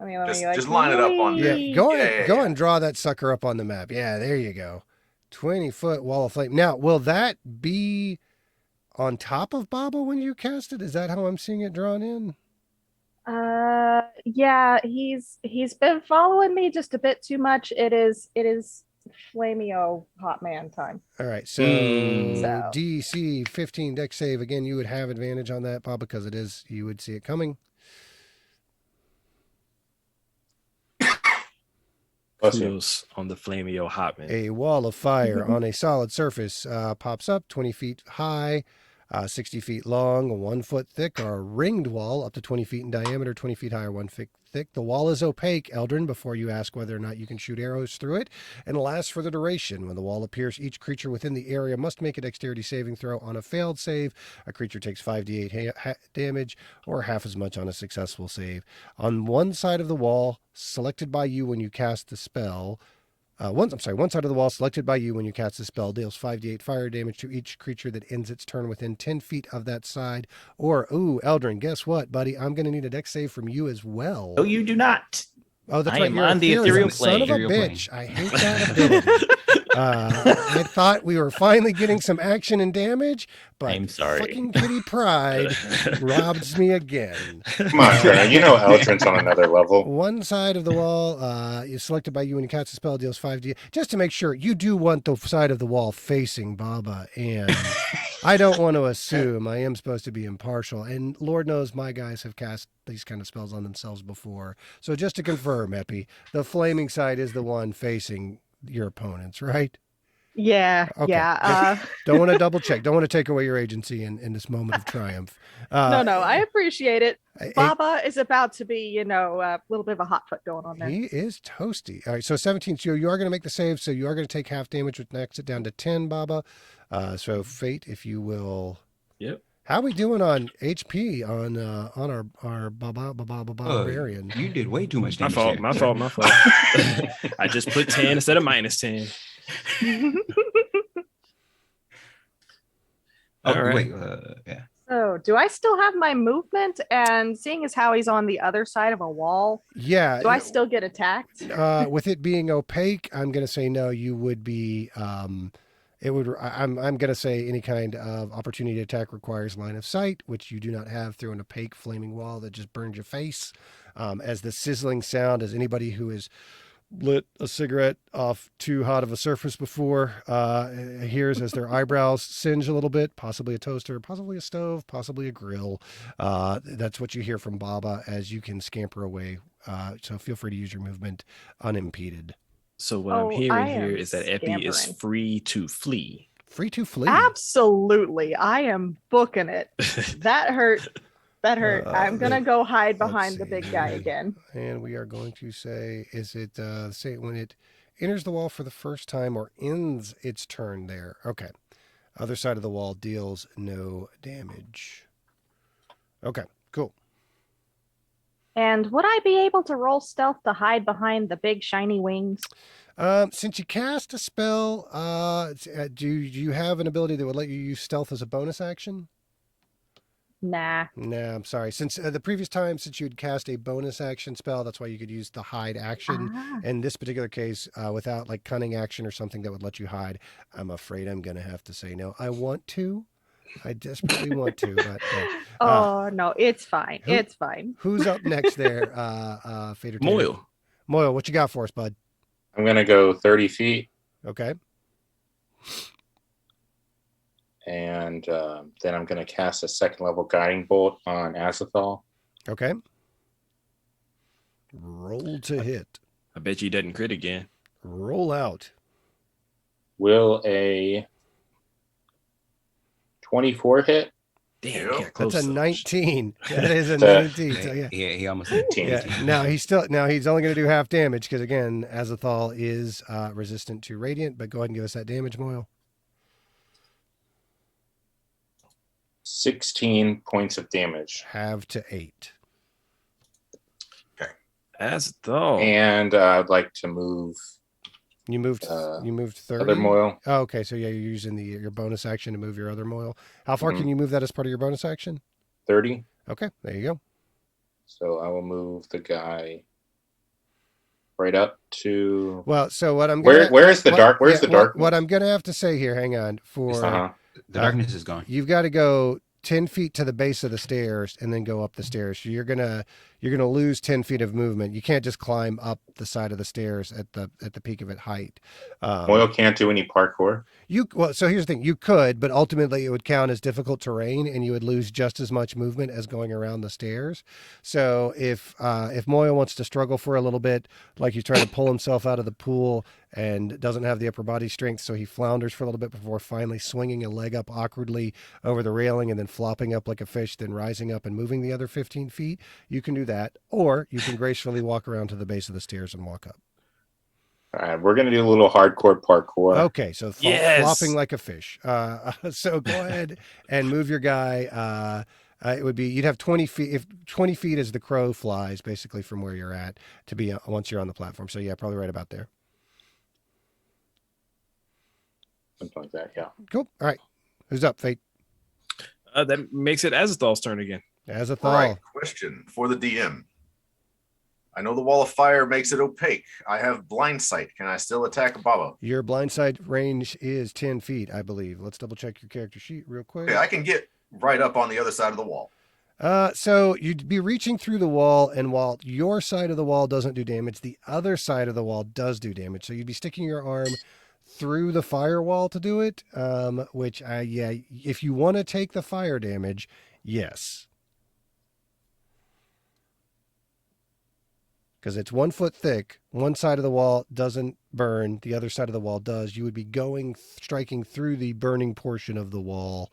Just line it up on there. Yeah, go ahead. Yeah. Go and draw that sucker up on the map. Yeah, there you go. 20-foot wall of flame. Now, will that be on top of Baba when you cast it? Is that how I'm seeing it drawn in? Yeah, he's been following me just a bit too much. It is Flameo Hot Man time. All right, so DC 15 deck save. Again, you would have advantage on that, Bob, because you would see it coming. Kudos on the Flameo Hotman. A wall of fire on a solid surface pops up 20 feet high, 60 feet long, 1 foot thick, or a ringed wall up to 20 feet in diameter, 20 feet high, or 1 foot thick. The wall is opaque, Eldrin, before you ask whether or not you can shoot arrows through it, and lasts for the duration. When the wall appears, each creature within the area must make a dexterity saving throw. On a failed save, a creature takes 5d8 damage, or half as much on a successful save. On one side of the wall, selected by you when you cast the spell, one side of the wall selected by you when you cast the spell deals 5d8 fire damage to each creature that ends its turn within 10 feet of that side. Or, Eldrin, guess what, buddy? I'm going to need a dex save from you as well. No, you do not. Oh, that's I right. am You're on the ethereal son of a plane. bitch. I hate that ability. I thought we were finally getting some action and damage, but I'm sorry. fucking Kitty Pride robs me again. Come on, Turner. You know Eldrin's on another level. One side of the wall is selected by you when you cast a spell, deals 5d. Just to make sure, you do want the side of the wall facing Baba, and I don't want to assume. I am supposed to be impartial, and Lord knows my guys have cast these kind of spells on themselves before. So just to confirm, Epi, the flaming side is the one facing your opponents, right? Yeah, Okay. yeah. Don't want to double check. Don't want to take away your agency in this moment of triumph. No, I appreciate it. Baba is about to be, a little bit of a hot foot going on there. He is toasty. All right, so 17. So you are going to make the save. So you are going to take half damage, which knocks it down to 10, Baba. So Fate, if you will. Yep. How are we doing on HP on our barbarian? You did way too much damage. My fault. I just put 10 instead of minus 10. Oh, All right. wait. Yeah. So, do I still have my movement? And seeing as how he's on the other side of a wall, Yeah. do I still get attacked? With it being opaque, I'm going to say no. You would be. I'm going to say any kind of opportunity attack requires line of sight, which you do not have through an opaque flaming wall that just burns your face. As the sizzling sound, as anybody who has lit a cigarette off too hot of a surface before hears as their eyebrows singe a little bit, possibly a toaster, possibly a stove, possibly a grill. That's what you hear from Baba as you can scamper away. So feel free to use your movement unimpeded. So what I'm hearing here is that Epi is free to flee. Free to flee. Absolutely. I am booking it. That hurt. I'm going to go hide behind the big guy again. And we are going to say, is it say when it enters the wall for the first time or ends its turn there? Okay. Other side of the wall deals no damage. Okay, cool. And would I be able to roll stealth to hide behind the big shiny wings? Since you cast a spell, do you have an ability that would let you use stealth as a bonus action? Nah, I'm sorry. Since the previous time, since you'd cast a bonus action spell, that's why you could use the hide action. In this particular case, without like cunning action or something that would let you hide, I'm afraid I'm going to have to say no. I want to. I desperately want to, but no, it's fine. It's fine. Who's up next there? Fader Moyle, what you got for us, bud? I'm going to go 30 feet. Okay. And then I'm going to cast a second level guiding bolt on Azathoth. Okay. Roll to hit. I bet you didn't crit again. Roll out. Will a 24 hit? Damn, Yep. That's a 19. That is a 19. So, yeah. He almost hit 18. Yeah. Now he's only going to do half damage because again, Azathoth is resistant to radiant. But go ahead and give us that damage, Moyle. 16 points of damage. Halve to 8. Okay. Azethal. And I'd like to move You moved 30. other Moyle. Oh, okay, so yeah, you're using your bonus action to move your other Moyle. How far Mhm. can you move that as part of your bonus action? 30. Okay, there you go. So I will move the guy right up to. Well, so what I'm Where's the what- dark? Where's yeah, the dark? What I'm gonna have to say here, hang on, for Uh-huh. The darkness is gone. you've got to go 10 feet to the base of the stairs and then go up the stairs. So you're gonna lose 10 feet of movement. You can't just climb up the side of the stairs at the peak of its height. Moyle can't do any parkour. So here's the thing: you could, but ultimately it would count as difficult terrain, and you would lose just as much movement as going around the stairs. So if Moyle wants to struggle for a little bit, like he's trying to pull himself out of the pool and doesn't have the upper body strength, so he flounders for a little bit before finally swinging a leg up awkwardly over the railing and then flopping up like a fish, then rising up and moving the other 15 feet, you can do that, or you can gracefully walk around to the base of the stairs and walk up. All right, we're gonna do a little hardcore parkour. Okay, so Yes. flopping like a fish. So go ahead and move your guy. It would be, you'd have 20 feet. If 20 feet is the crow flies, basically from where you're at to be once you're on the platform. So yeah, probably right about there. Something like that. Yeah. Cool. All right, who's up? Fate. That makes it Azathal's turn again. As a All right. thought. Question for the DM. I know the wall of fire makes it opaque. I have blind sight. Can I still attack Baba? Your blindside range is 10 feet, I believe. Let's double check your character sheet real quick. Okay, I can get right up on the other side of the wall. So you'd be reaching through the wall, and while your side of the wall doesn't do damage, the other side of the wall does do damage. So you'd be sticking your arm through the firewall to do it, which, yeah, if you want to take the fire damage, yes. Because it's 1 foot thick. One side of the wall doesn't burn. The other side of the wall does. You would be striking through the burning portion of the wall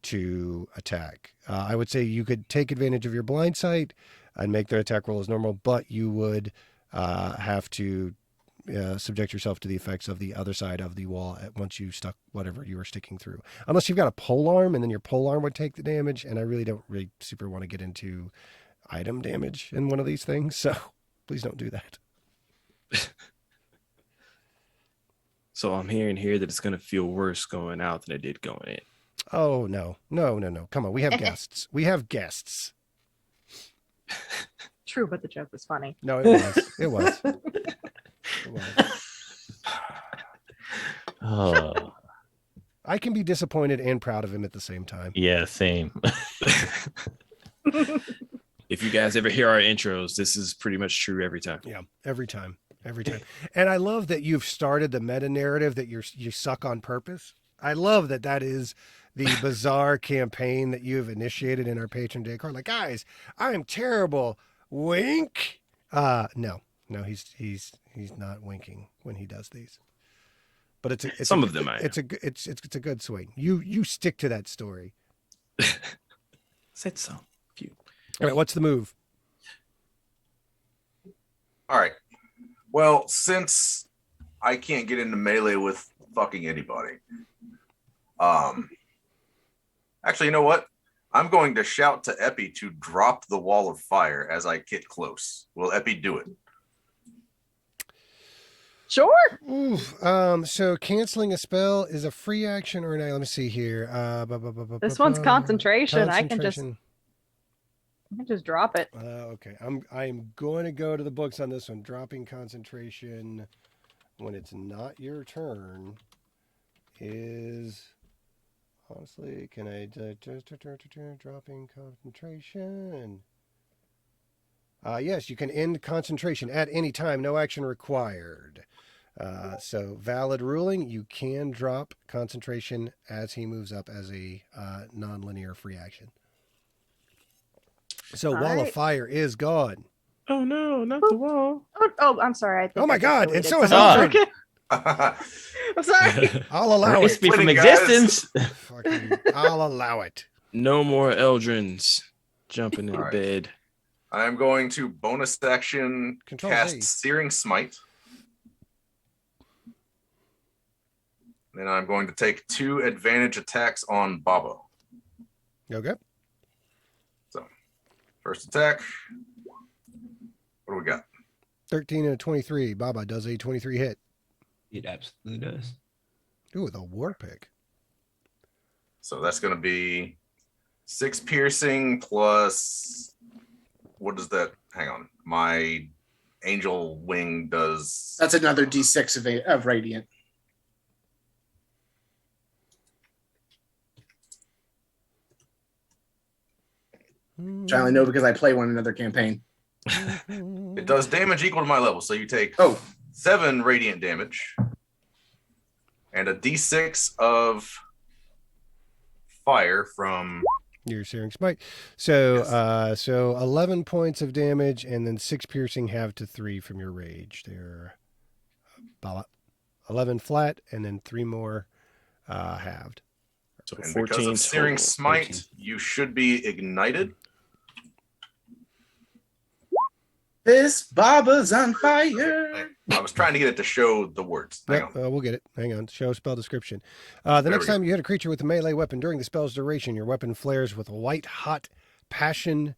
to attack. I would say you could take advantage of your blind sight and make their attack roll as normal, but you would have to subject yourself to the effects of the other side of the wall once you stuck whatever you were sticking through. Unless you've got a pole arm, and then your pole arm would take the damage, and I really don't super want to get into item damage in one of these things, so please don't do that. So I'm hearing here that it's going to feel worse going out than it did going in. Oh, no. Come on. We have guests. True, but the joke was funny. No, it was. Oh, I can be disappointed and proud of him at the same time. yeah, same. If you guys ever hear our intros, this is pretty much true every time. Yeah, every time. And I love that you've started the meta narrative that you suck on purpose. I love that is the bizarre campaign that you've initiated in our patron day card. Like, guys, I'm terrible. Wink. No, he's not winking when he does these. But it's Some of them I am. It's a good swing. You stick to that story. Said so. All right, what's the move? All right. Well, since I can't get into melee with fucking anybody, actually, you know what? I'm going to shout to Epi to drop the wall of fire as I get close. Will Epi do it? Sure. Oof. So canceling a spell is a free action or no? Let me see here. This one's concentration. I can just drop it. Okay. I'm going to go to the books on this one. Dropping concentration when it's not your turn is honestly, can I dropping concentration? Yes, you can end concentration at any time. No action required. So valid ruling. You can drop concentration as he moves up as a non-linear free action. So wall of fire is gone. Oh no, not the wall. Oh, I'm sorry. I think Oh my I just God! deleted And so is something. Eldred. Okay. I'm sorry. I'll allow Erase it. me from Quitting, guys. existence. I'll allow it. No more Eldrins jumping in All right. bed. I'm going to bonus action Control cast Z. Searing Smite. Then I'm going to take 2 advantage attacks on Baba. Okay. First attack. What do we got? 13 and a 23. Baba does a 23 hit. It absolutely does. Ooh, the war pick. So that's going to be 6 piercing plus. What does that? Hang on. My angel wing does. That's another D6 of radiant. Which I only know because I play one another campaign. It does damage equal to my level. So you take 7 radiant damage and a D6 of fire from your Searing Smite. So so 11 points of damage and then 6 piercing halved to 3 from your rage. There, 11 flat and then 3 more halved. So and 14 because of Searing total. Smite, 14. you should be ignited. This Baba's on fire. I was trying to get it to show the words. Hang Yep, on. we'll get it. Hang on. Show spell description. The next time you hit a creature with a melee weapon during the spell's duration, your weapon flares with a white hot passion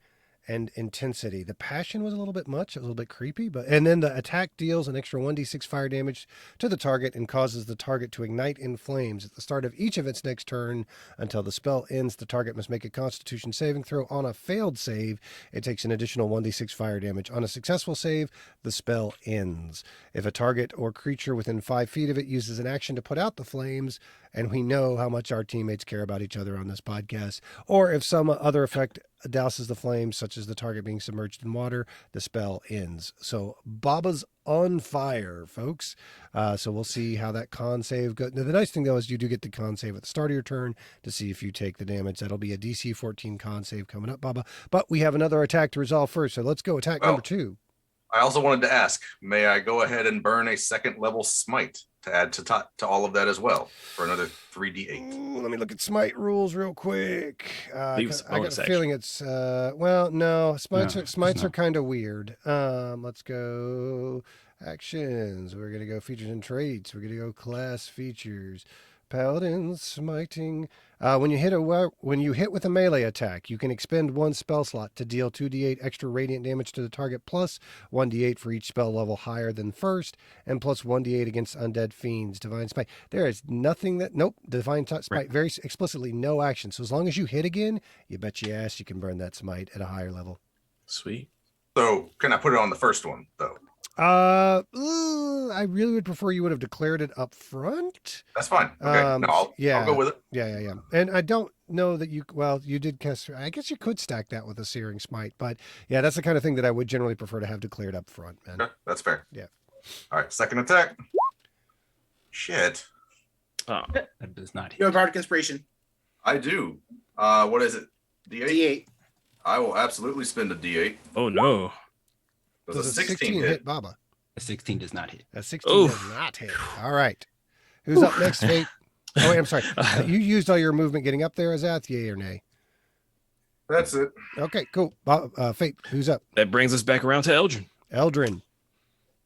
and intensity. The passion was a little bit much. It was a little bit creepy, and then the attack deals an extra 1d6 fire damage to the target and causes the target to ignite in flames. At the start of each of its next turn until the spell ends, the target must make a Constitution saving throw. On a failed save, it takes an additional 1d6 fire damage. On a successful save, the spell ends. If a target or creature within 5 feet of it uses an action to put out the flames, and we know how much our teammates care about each other on this podcast, or if some other effect douses the flames, such as the target being submerged in water, the spell ends. So Baba's on fire, folks. So we'll see how that con save goes. Now, the nice thing, though, is you do get the con save at the start of your turn to see if you take the damage. That'll be a DC 14 con save coming up, Baba. But we have another attack to resolve first, so let's go attack number 2. I also wanted to ask, may I go ahead and burn a second level smite to add to all of that as well for another 3d8? Ooh, let me look at smite rules real quick. I got a bonus feeling it's well, no, smites it's are not. kind of weird. Let's go actions. We're gonna go features and traits. We're gonna go class features. Paladin smiting. When you hit with a melee attack, you can expend 1 spell slot to deal 2d8 extra radiant damage to the target, plus 1d8 for each spell level higher than first, and plus 1d8 against undead fiends. Divine Smite. There is nothing that Divine Smite, Right. very explicitly no action. So as long as you hit again, you bet your ass you can burn that smite at a higher level. Sweet. So can I put it on the first one though? I really would prefer you would have declared it up front. That's fine. Okay, I'll go with it. Yeah. And I don't know that you did cast. I guess you could stack that with a Searing Smite, but yeah, that's the kind of thing that I would generally prefer to have declared up front, man. Okay, that's fair. Yeah. All right, second attack. Shit, Oh, That does not hit. You have Bardic Inspiration. I do. What is it? D8. D8. I will absolutely spend a D8. oh no. Does Does a 16 hit? Baba? A 16 does not hit. A 16 Oof. does not hit. All right. Who's up next, Fate? Oh, wait, I'm sorry. You used all your movement getting up there, Azath? Yay or nay? That's it. Okay, cool. Fate, who's up? That brings us back around to Eldrin. Eldrin.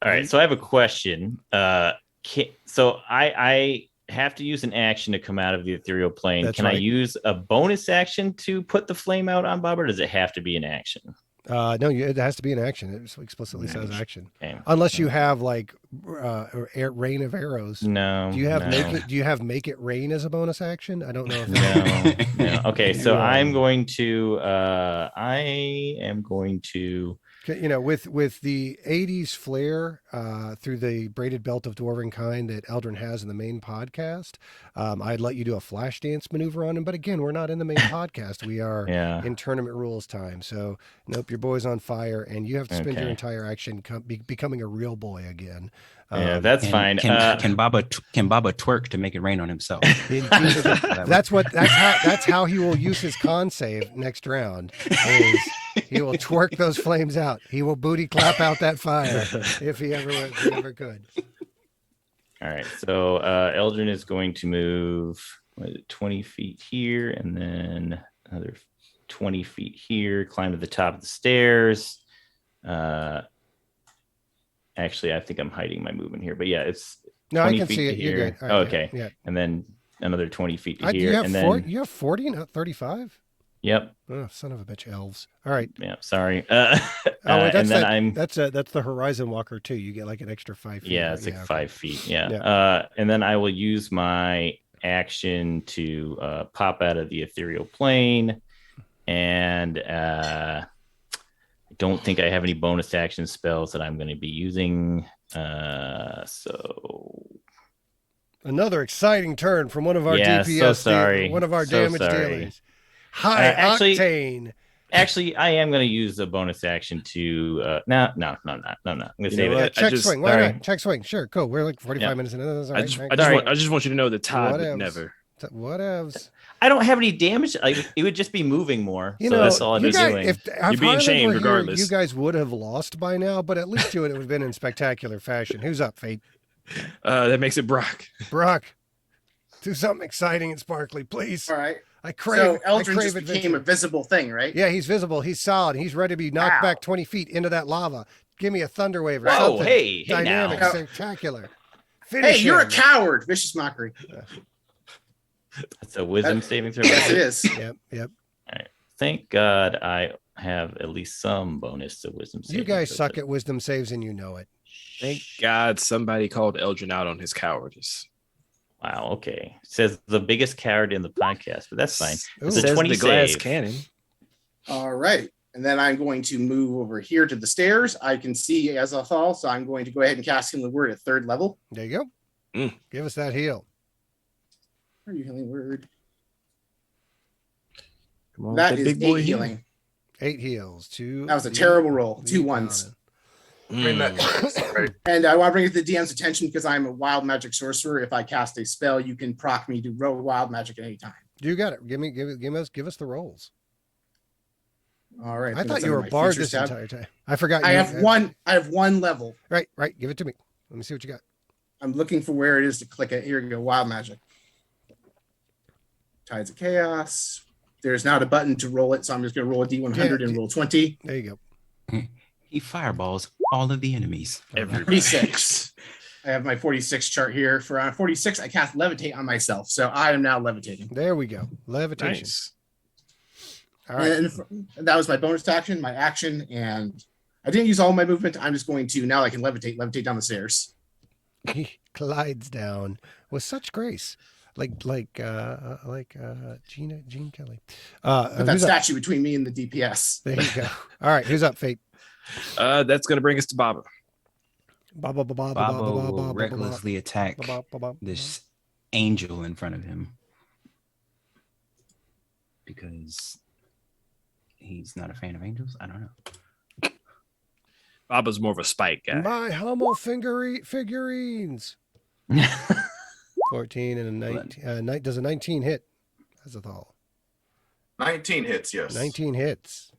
All right, so I have a question. So I have to use an action to come out of the ethereal plane. That's Can I right. use a bonus action to put the flame out on Bob, or does it have to be an action? No, it has to be an action. It explicitly says action. Okay. Unless you have like rain of arrows. No. Do you have no. make it rain as a bonus action? I don't know if No. Okay, so Yeah. I'm going to with the 80s flair through the braided belt of dwarven kind that Eldrin has in the main podcast, I'd let you do a flash dance maneuver on him. But again, we're not in the main podcast. We are in tournament rules time. So nope, your boy's on fire, and you have to spend your entire action becoming a real boy again. Yeah, that's fine. Can Baba twerk to make it rain on himself? That's how he will use his con save next round. He will twerk those flames out. He will booty clap out that fire if he ever could. All right, so Eldrin is going to move 20 feet here, and then another 20 feet here. Climb to the top of the stairs. Actually, I think I'm hiding my movement here, but yeah, it's No, 20 I can feet see to it. You're here. good. All right, okay. Yeah. And then another 20 feet to here. You have and then 40, not 35? Yep. Oh, son of a bitch, elves. All right. Yeah. Sorry. Oh, wait, and then that's the Horizon Walker too. You get like an extra 5 feet. Yeah, right? it's like okay. 5 feet. Yeah. Yeah. And then I will use my action to pop out of the ethereal plane. And I don't think I have any bonus action spells that I'm going to be using. So Another exciting turn from one of our Yeah, DPS, so sorry. one of our So damage sorry. dealers. High actually- octane. Actually, I am going to use the bonus action to. No. I'm going to save know it. what? Check just- swing. Why sorry. not? Check swing. Sure. Cool. We're like 45 Yeah. minutes in. That's all I right. just, Right. I, just Sorry. want, I just want you to know that Todd Whatevs. would never. Whatevs. I don't have any damage. It would just be moving more. You so know, that's all I'm you guys, doing. if You're being Harlan shamed were here, regardless. you guys would have lost by now, but at least it would have been in spectacular fashion. Who's up, Fate? That makes it Brock. Brock, do something exciting and sparkly, please. All right. I crave. So I Eldrin crave just adventure. became a visible thing, right? Yeah, he's visible. He's solid. He's ready to be knocked Wow. back 20 feet into that lava. Give me a thunder wave or Whoa, something. hey Dynamic, now. spectacular. Finish Hey, you're a him. coward. Vicious mockery. It's a wisdom saving throw. Yes, it is. Yep. Thank God I have at least some bonus to wisdom saving. You guys throws. suck at wisdom saves and you know it. Thank God somebody called Eldrin out on his cowardice. Wow. Okay. It says the biggest coward in the podcast, but that's fine. Ooh. It's a Says 20 the glass save. cannon. All right. And then I'm going to move over here to the stairs. I can see Azathoth, so I'm going to go ahead and cast Healing Word at 3rd level. There you go. Mm. Give us that heal. Where are you, Healing Word? Come on, That that is big 8 boy healing. 8 heals. 2. That was a terrible roll. 2 ones. I mean, that, right. And I want to bring it to the DM's attention because I'm a wild magic sorcerer. If I cast a spell, you can proc me to roll wild magic at any time. You got it. Give us the rolls. All right. I put thought this you under were my bard features this tab. entire time. I forgot. I you, have one. I have one level. Right. Give it to me. Let me see what you got. I'm looking for where it is to click it. Here we go. Wild magic. Tides of Chaos. There's not a button to roll it, so I'm just going to roll a D100 and roll 20. There you go. He fireballs all of the enemies. Everybody. 46. I have my 46 chart here. For 46, I cast Levitate on myself, so I am now levitating. There we go. Levitation. Nice. All right. And that was my bonus action, my action, and I didn't use all my movement. I'm just going to, now I can levitate down the stairs. He glides down with such grace, like Gene Kelly. Put that Who's up? statue between me and the DPS. There you go. All right, who's up, Fate? That's going to bring us to Baba. Baba will recklessly attack this angel in front of him because he's not a fan of angels. I don't know. Baba's more of a spike guy. My humble figurines. 14 and a 19. Does a 19 hit? That's a thought. 19 hits, yes. 19 hits.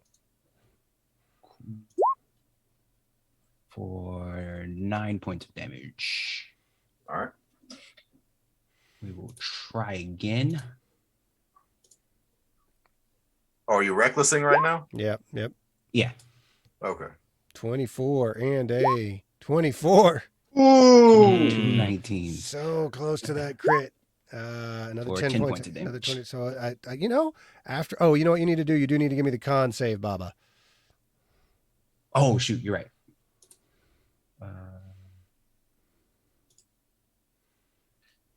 For 9 points of damage. All right. We will try again. Oh, are you recklessing right now? Yep. Yeah. Okay. 24 and a 24. Ooh. 19. So close to that crit. Another For 10 10 points. points of Another damage. 20. So I you know, after you know what you need to do? You do need to give me the con save, Baba. Oh, shoot. You're right.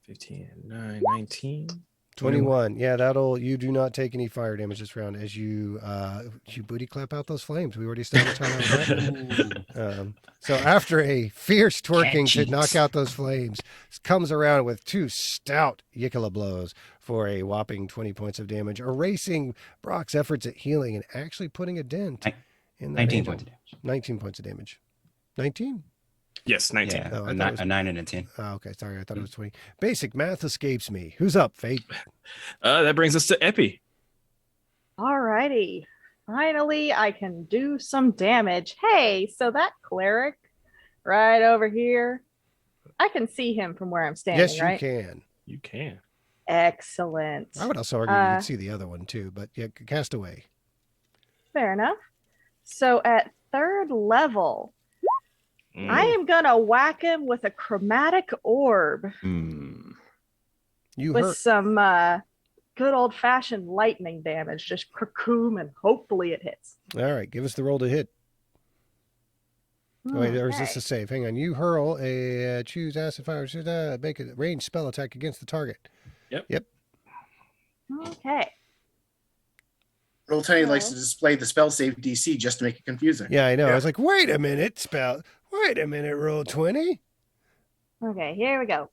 15, 9, 19. 21. Yeah, you do not take any fire damage this round as you booty clap out those flames. We already established how that works. So after a fierce twerking to knock out those flames, comes around with 2 stout Yikala blows for a whopping 20 points of damage, erasing Brock's efforts at healing and actually putting a dent in that 19 angel. points of damage. 19 points of damage. 19? Yes, 19. Yeah, Oh, I a, thought it was- a 9 and a 10. Oh, okay. Sorry. I thought it was 20. Basic math escapes me. Who's up, Fate? That brings us to Epi. Alrighty. Finally, I can do some damage. Hey, so that cleric right over here, I can see him from where I'm standing, Yes, you right? can. You can. Excellent. I would also argue you can see the other one too, but yeah, cast away. Fair enough. So at 3rd level, Mm. I am gonna whack him with a chromatic orb You with hurt. some good old fashioned lightning damage. Just krakoom, and hopefully it hits. All right, give us the roll to hit. Oh, wait, or is this a save? Hang on. You hurl a choose acid fire. Make a ranged spell attack against the target. Yep. Okay. Roll20 likes to display the spell save DC just to make it confusing. Yeah, I know. Yeah. I was like, wait a minute, Wait a minute, roll 20. Okay, here we go.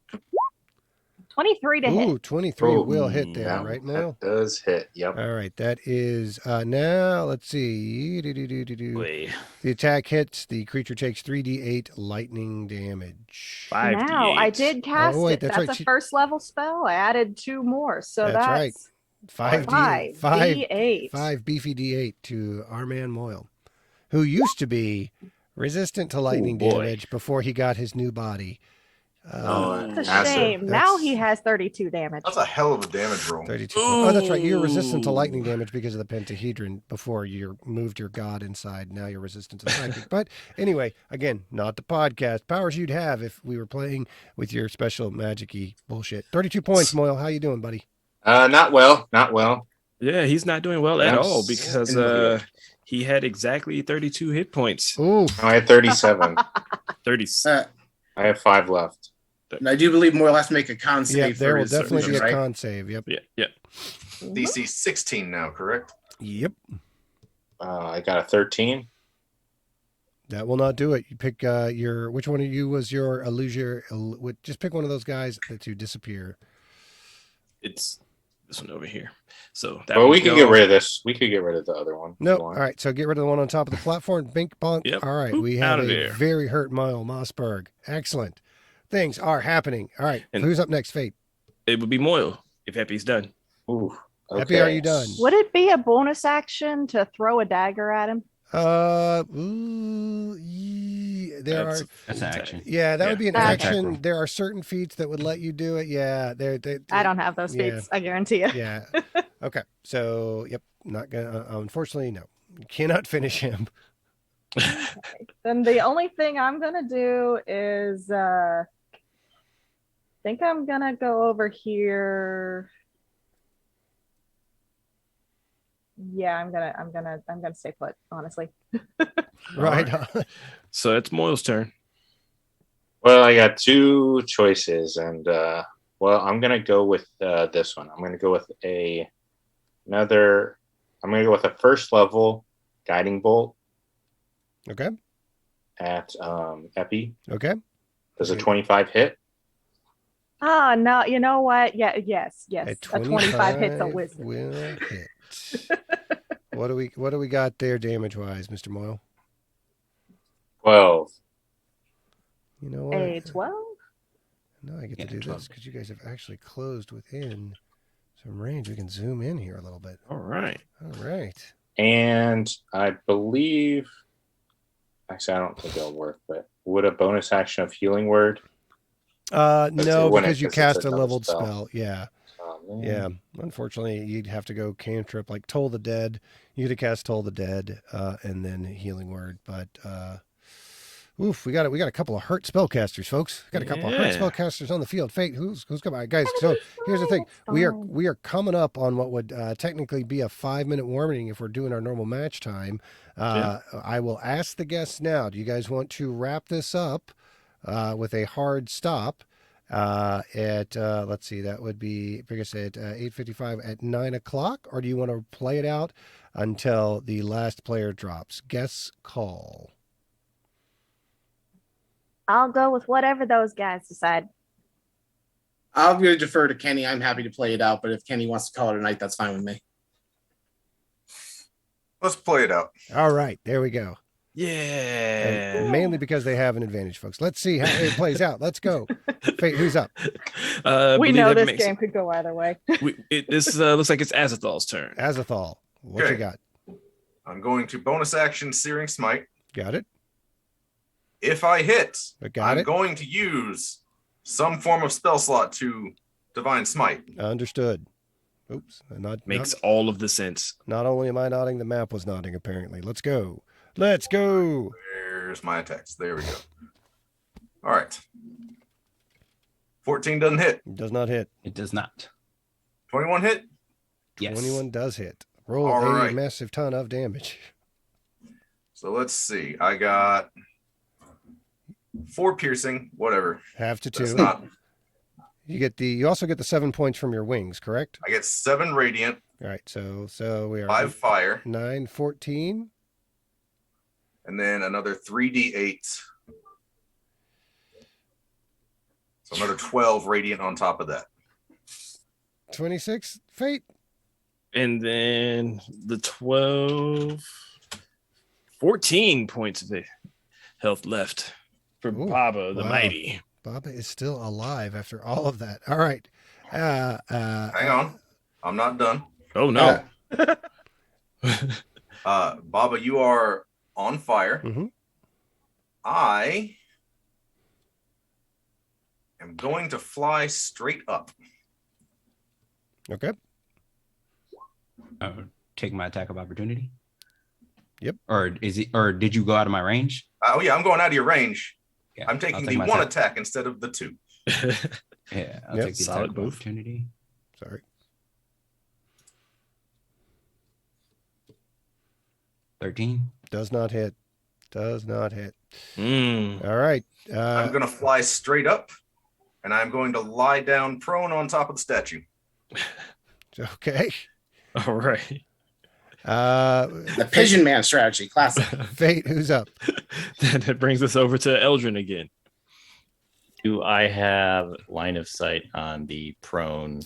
23 to Ooh, hit. 23 will hit there, Yeah, right, Moyle? that does hit. Yep. All right, that is now. Let's see. Wait. The attack hits. The creature takes 3d8 lightning damage. 5d8. Now, I did cast Oh, wait, it. that's That's right. a first level spell. I added 2 more. So That's that's right. 5 D8. 5 beefy d8 to our man Moyle, who used to be resistant to lightning boy. damage before he got his new body. It's a Acid. shame. Now he has 32 damage. That's a hell of a damage roll. 32. Oh, that's right. You're resistant to lightning damage because of the pentahedron before you moved your god inside. Now you're resistant to the psychic. But anyway, again, not the podcast. Powers you'd have if we were playing with your special magic-y bullshit. 32 points, Moyle. How you doing, buddy? Not well. Not well. Yeah, he's not doing well at I'm all because he had exactly 32 hit points. Ooh. I had 37. 30. I have 5 left. And I do believe Moyle has to make a con Yeah, save. there for will his definitely be a right? con save. Yep. Yeah. DC 16 now, correct? Yep. I got a 13. That will not do it. You pick which one of you was your illusion? Just pick one of those guys to disappear. It's this one over here. So that Well, we one's could get gone. rid of this. We could get rid of the other one. if Nope. you All want. right. So get rid of the one on top of the platform. Bink bonk. Yep. All right. Boop, We out have of a there. very hurt Mile Mossberg. Excellent. Things are happening. All right. And- Who's up next? Fate. It would be Moyle if Epi's done. Ooh. Happy, are you done? Would it be a bonus action to throw a dagger at him? There That's are. That's an action. Yeah, that would be an That's attack action. roll. There are certain feats that would let you do it. Yeah, I don't have those Yeah. feats. I guarantee you. Yeah. Okay. So, yep. Not gonna. Unfortunately, no. You cannot finish him. Then the only thing I'm gonna do is think I'm gonna go over here. Yeah, I'm gonna stay put, honestly. Right. So it's Moyle's turn. Well, I got 2 choices, and I'm gonna go with this one. I'm gonna go with another. I'm gonna go with a first level guiding bolt Okay. at Epi. Okay. Does a 25 hit? Ah, no, you know what? Yeah, yes. A A 25 hits a wizard. will hit. What do we got there damage wise, Mr. Moyle? 12. You know what? A 12? No, I get to Yeah, do 12. this because you guys have actually closed within some range. We can zoom in here a little bit. All right. All right. And I believe, actually, I don't think it'll work, but would a bonus action of healing word? No, it wouldn't, because you 'cause it's cast a another leveled spell. spell. Yeah. Man. Yeah. Unfortunately, you'd have to go cantrip like Toll the Dead. You'd have cast Toll the Dead and then Healing Word. But oof, we got a couple of hurt spellcasters, folks. We got a couple of hurt Yeah. spellcasters on the field. Fate, who's coming? All right, guys, so here's the thing. We are coming up on what would technically be a 5-minute warming if we're doing our normal match time. I will ask the guests now. Do you guys want to wrap this up with a hard stop? At let's see, that would be, like I said, 8:55 at 9 o'clock, or do you want to play it out until the last player drops? Guess call. I'll go with whatever those guys decide. I'm going to defer to Kenny. I'm happy to play it out, but if Kenny wants to call it a night, that's fine with me. Let's play it out. All right, there we go. Yeah. And mainly because they have an advantage, folks. Let's see how it plays out. Let's go. Fate, who's up? I We believe know that this makes- game could go either way. This looks like it's Azathal's turn. Azathal. What Okay. you got? I'm going to bonus action Searing Smite. Got it? If I hit, Got I'm it? going to use some form of spell slot to Divine Smite. Understood. Oops. Makes all of the sense. Not only am I nodding, the map was nodding, apparently. Let's go. Let's go. There's my attacks. There we go. All right. 14 doesn't hit. It does not hit. It does not. 21 hit. Yes. 21 does hit. Roll All a right. massive ton of damage. So let's see. I got 4 piercing, whatever. Half to That's 2. not. You also get the 7 points from your wings, correct? I get 7 radiant, All right, so we are 5 fire, 9, 14. and then another 3d8. So another 12 radiant on top of that. 26 fate. And then the 12, 14 points of health left for Ooh, Baba the wow. Mighty. Baba is still alive after all of that. All right. Hang on. I'm not done. Oh, no. Baba, you are on fire. Mm-hmm. I am going to fly straight up. Okay. Take my attack of opportunity. Yep. Or did you go out of my range? Oh yeah, I'm going out of your range. Yeah, I'm I'll taking take the my 1 attack instead of the 2. Yeah, I'll Yep. take the Solid attack of move. opportunity. Sorry. 13. Does not hit. Does not hit. Mm. All right. I'm going to fly straight up, and I'm going to lie down prone on top of the statue. Okay. All right. The Pigeon Man strategy, classic. Fate, who's up? That brings us over to Eldrin again. Do I have line of sight on the prone?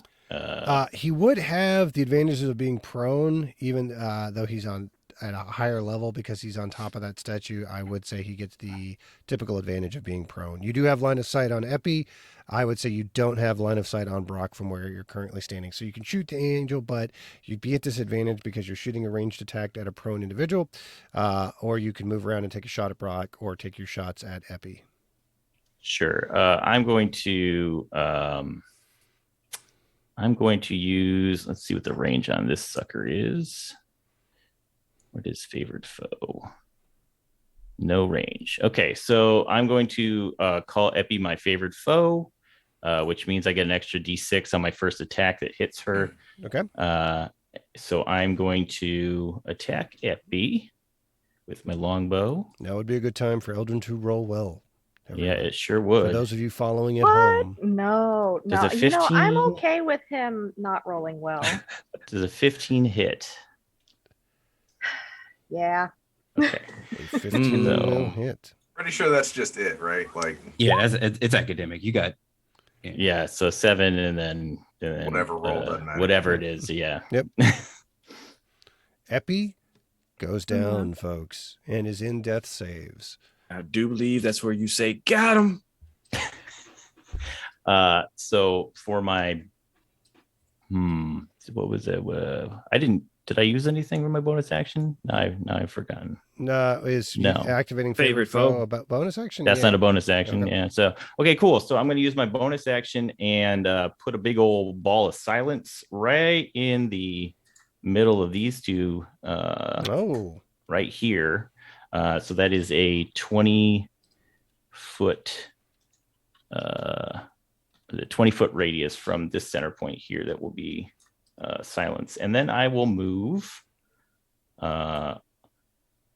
He would have the advantages of being prone, even though he's at a higher level because he's on top of that statue. I would say he gets the typical advantage of being prone. You do have line of sight on Epi. I would say you don't have line of sight on Brock from where you're currently standing. So you can shoot the angel, but you'd be at disadvantage because you're shooting a ranged attack at a prone individual, or you can move around and take a shot at Brock or take your shots at Epi. Sure. I'm going to use, let's see what the range on this sucker is. What is favored foe? No range. Okay, so I'm going to call Epi my favored foe, which means I get an extra D6 on my first attack that hits her. Okay. So I'm going to attack Epi with my longbow. Now would be a good time for Eldrin to roll well. Yeah, everyone. it sure would. For those of you following at What? home. No. Does a You know, I'm 15 okay with him not rolling well. Does a 15 hit? Yeah. Okay. A 15 No. will hit. Pretty sure that's just it, right? Like Yeah, it's academic. You got Yeah, so 7 and then Whatever roll doesn't matter. whatever it is, yeah. Yep. Epi goes down, folks, and is in death saves. I do believe that's where you say, got him. So for my what was it? Did I use anything for my bonus action? No, I've forgotten. Is No. activating Favorite foe. about bonus action? That's Yeah. not a bonus action. Okay. Yeah. So okay, cool. So I'm going to use my bonus action and put a big old ball of silence right in the middle of these two. Oh, Right here. So that is a 20-foot 20-foot radius from this center point here that will be silence. And then I will move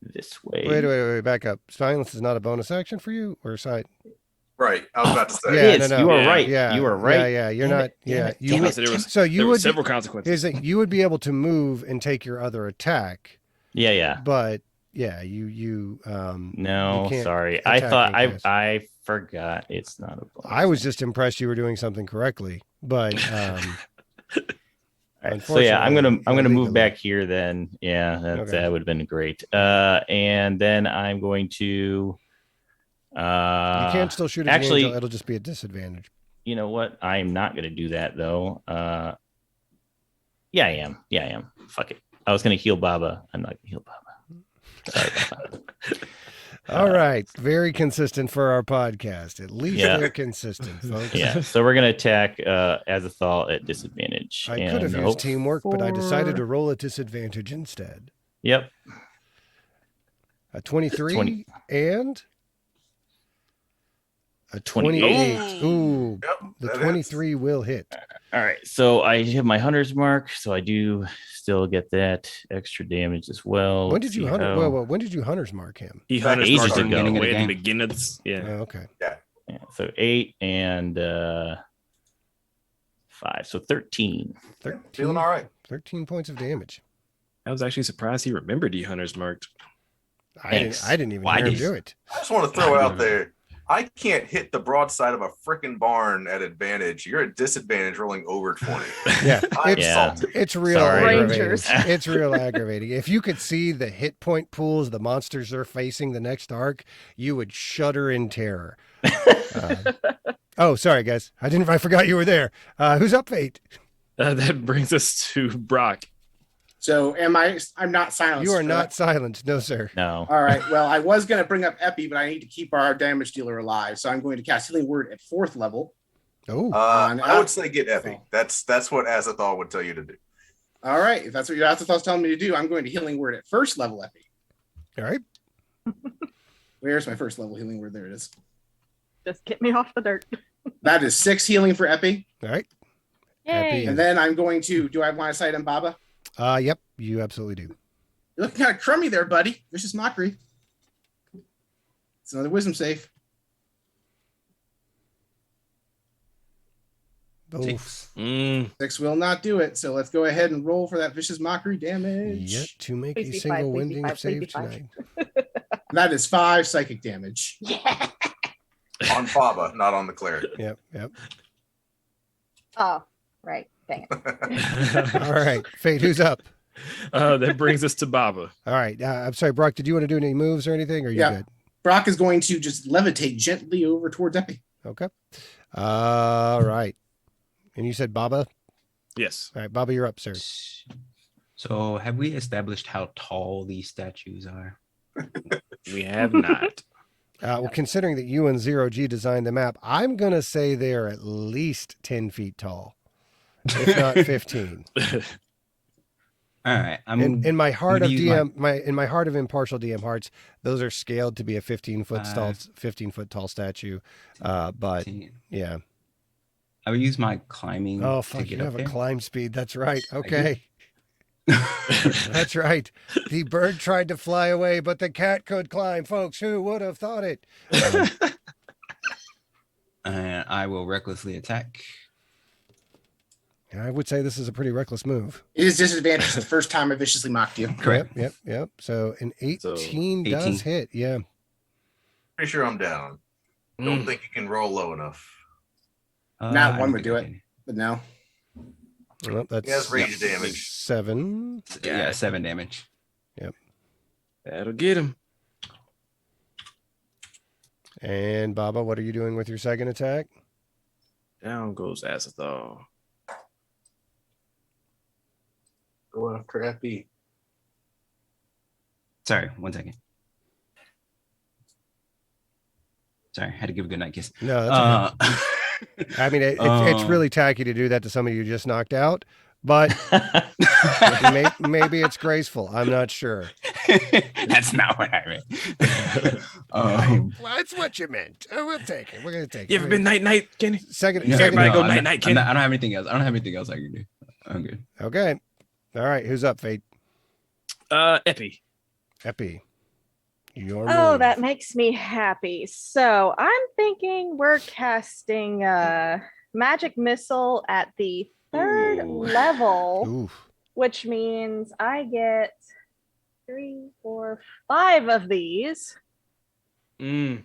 this way. wait, back up. Silence is not a bonus action for you, or side? right. I was about to say. Yeah, It is. no. You are Yeah. right. Yeah, You are right. Yeah, you're Damn not. it, damn Yeah, it, you damn would. it. So there was, So you there were would. several consequences. Is that you would be able to move and take your other attack, Yeah. but yeah, you No, you can't sorry. I attack thought and cast. I forgot it's not a bonus. I was just impressed you were doing something correctly, but All right, so yeah, I'm gonna illegally. move back here then. Yeah, Okay. that would have been great. And then I'm going to. You can't still shoot at actually, the angel. It'll just be a disadvantage. You know what? I'm not gonna do that though. Yeah, I am. Fuck it. I was gonna heal Baba. I'm not gonna heal Baba. Sorry, Baba. All right, very consistent for our podcast. At least Yeah. they're consistent, folks. Yeah, so we're gonna attack Azathal at disadvantage. I could have and used teamwork, but I decided to For- roll at disadvantage instead. Yep. A 23 20. and a 28. 28. Ooh, Yep, the that 23 will hit. All right, so I have my hunter's mark, so I do still get that extra damage as well. When did you when did you hunter's mark him? He Back hunter's ages marked him ago. way at the Game. beginning of this. Yeah. Oh, okay. Yeah, so 8 and 5, so 13. 13, Feeling all right. 13 points of damage. I was actually surprised he remembered he hunter's marked. I didn't even hear him do it. I just want to throw out there. I can't hit the broadside of a freaking barn at advantage. You're at disadvantage rolling over 20. Yeah, I'm Yeah. salty. it's real Sorry. aggravating. Rangers. It's real aggravating. If you could see the hit point pools the monsters are facing the next arc, you would shudder in terror. Oh, sorry, guys. I forgot you were there. Who's up, Fate? That brings us to Brock. So I'm not silenced. You are not correct? silenced. No, sir. No. All right. Well, I was going to bring up Epi, but I need to keep our damage dealer alive. So I'm going to cast Healing Word at 4th level. Oh, I would say get Epi. That's what Azathoth would tell you to do. All right. If that's what your Azathoth's telling me to do, I'm going to Healing Word at 1st level Epi. all right. Where's my 1st level Healing Word? There it is. Just get me off the dirt. That is 6 healing for Epi. All right. Yay. And then I'm going to, do I have line of sight on Baba? Yep, you absolutely do. You're looking kind of crummy there, buddy. Vicious Mockery. It's another wisdom save. Oof. 6 will not do it. So let's go ahead and roll for that Vicious Mockery damage. Yet to make Please a be single 5, please be winding 5, please be save 5. tonight. That is 5 psychic damage. Yeah. On Faba, not on the cleric. Yep. Oh, right. Dang it. All right. Fate, who's up? That brings us to Baba. All right. I'm sorry, Brock, did you want to do any moves or anything? Or are you Yeah. good? Brock is going to just levitate gently over towards Epi. Okay. All right. And you said Baba? Yes. All right, Baba, you're up, sir. So have we established how tall these statues are? We have not. Well, considering that you and Zero G designed the map, I'm going to say they're at least 10 feet tall, if not 15. All right. In my heart of use DM, in my heart of impartial DM hearts, those are scaled to be a 15-foot tall, 15-foot tall statue. But yeah. I would use my climbing. Oh, to fuck! get You up have a there. climb speed. That's right. Okay. That's right. The bird tried to fly away, but the cat could climb. Folks, who would have thought it? And I will recklessly attack. I would say this is a pretty reckless move. It is disadvantage the first time I viciously mocked you. Correct. Yep. So an 18, So, does 18. hit. Yeah. Pretty sure I'm down. Don't think you can roll low enough. Not I one don't would do think I it. can. But no. Well, that's He has range damage. 7. Yeah, 7 damage. That'll get him. And Baba, what are you doing with your second attack? Down goes Azathoth. Go after Epi. Sorry, 1 second. Sorry, I had to give a good night kiss. No, that's okay. I mean, it's Um, really tacky to do that to somebody you just knocked out, but maybe it's graceful. I'm not sure. That's not what I meant. Well, that's what you meant. We'll take it. We're going to take it. You ever been night, Kenny? Second. No, Everybody go I'm night, not- night, I'm not- Kenny. I don't have anything else. I don't have anything else I can do. I'm good. Okay. All right. Who's up, Fate? Epi. Epi. Your Oh, move. that makes me happy. So I'm thinking we're casting magic missile at the 3rd Ooh. level, Oof. which means I get 3, 4, 5 of these. Mm.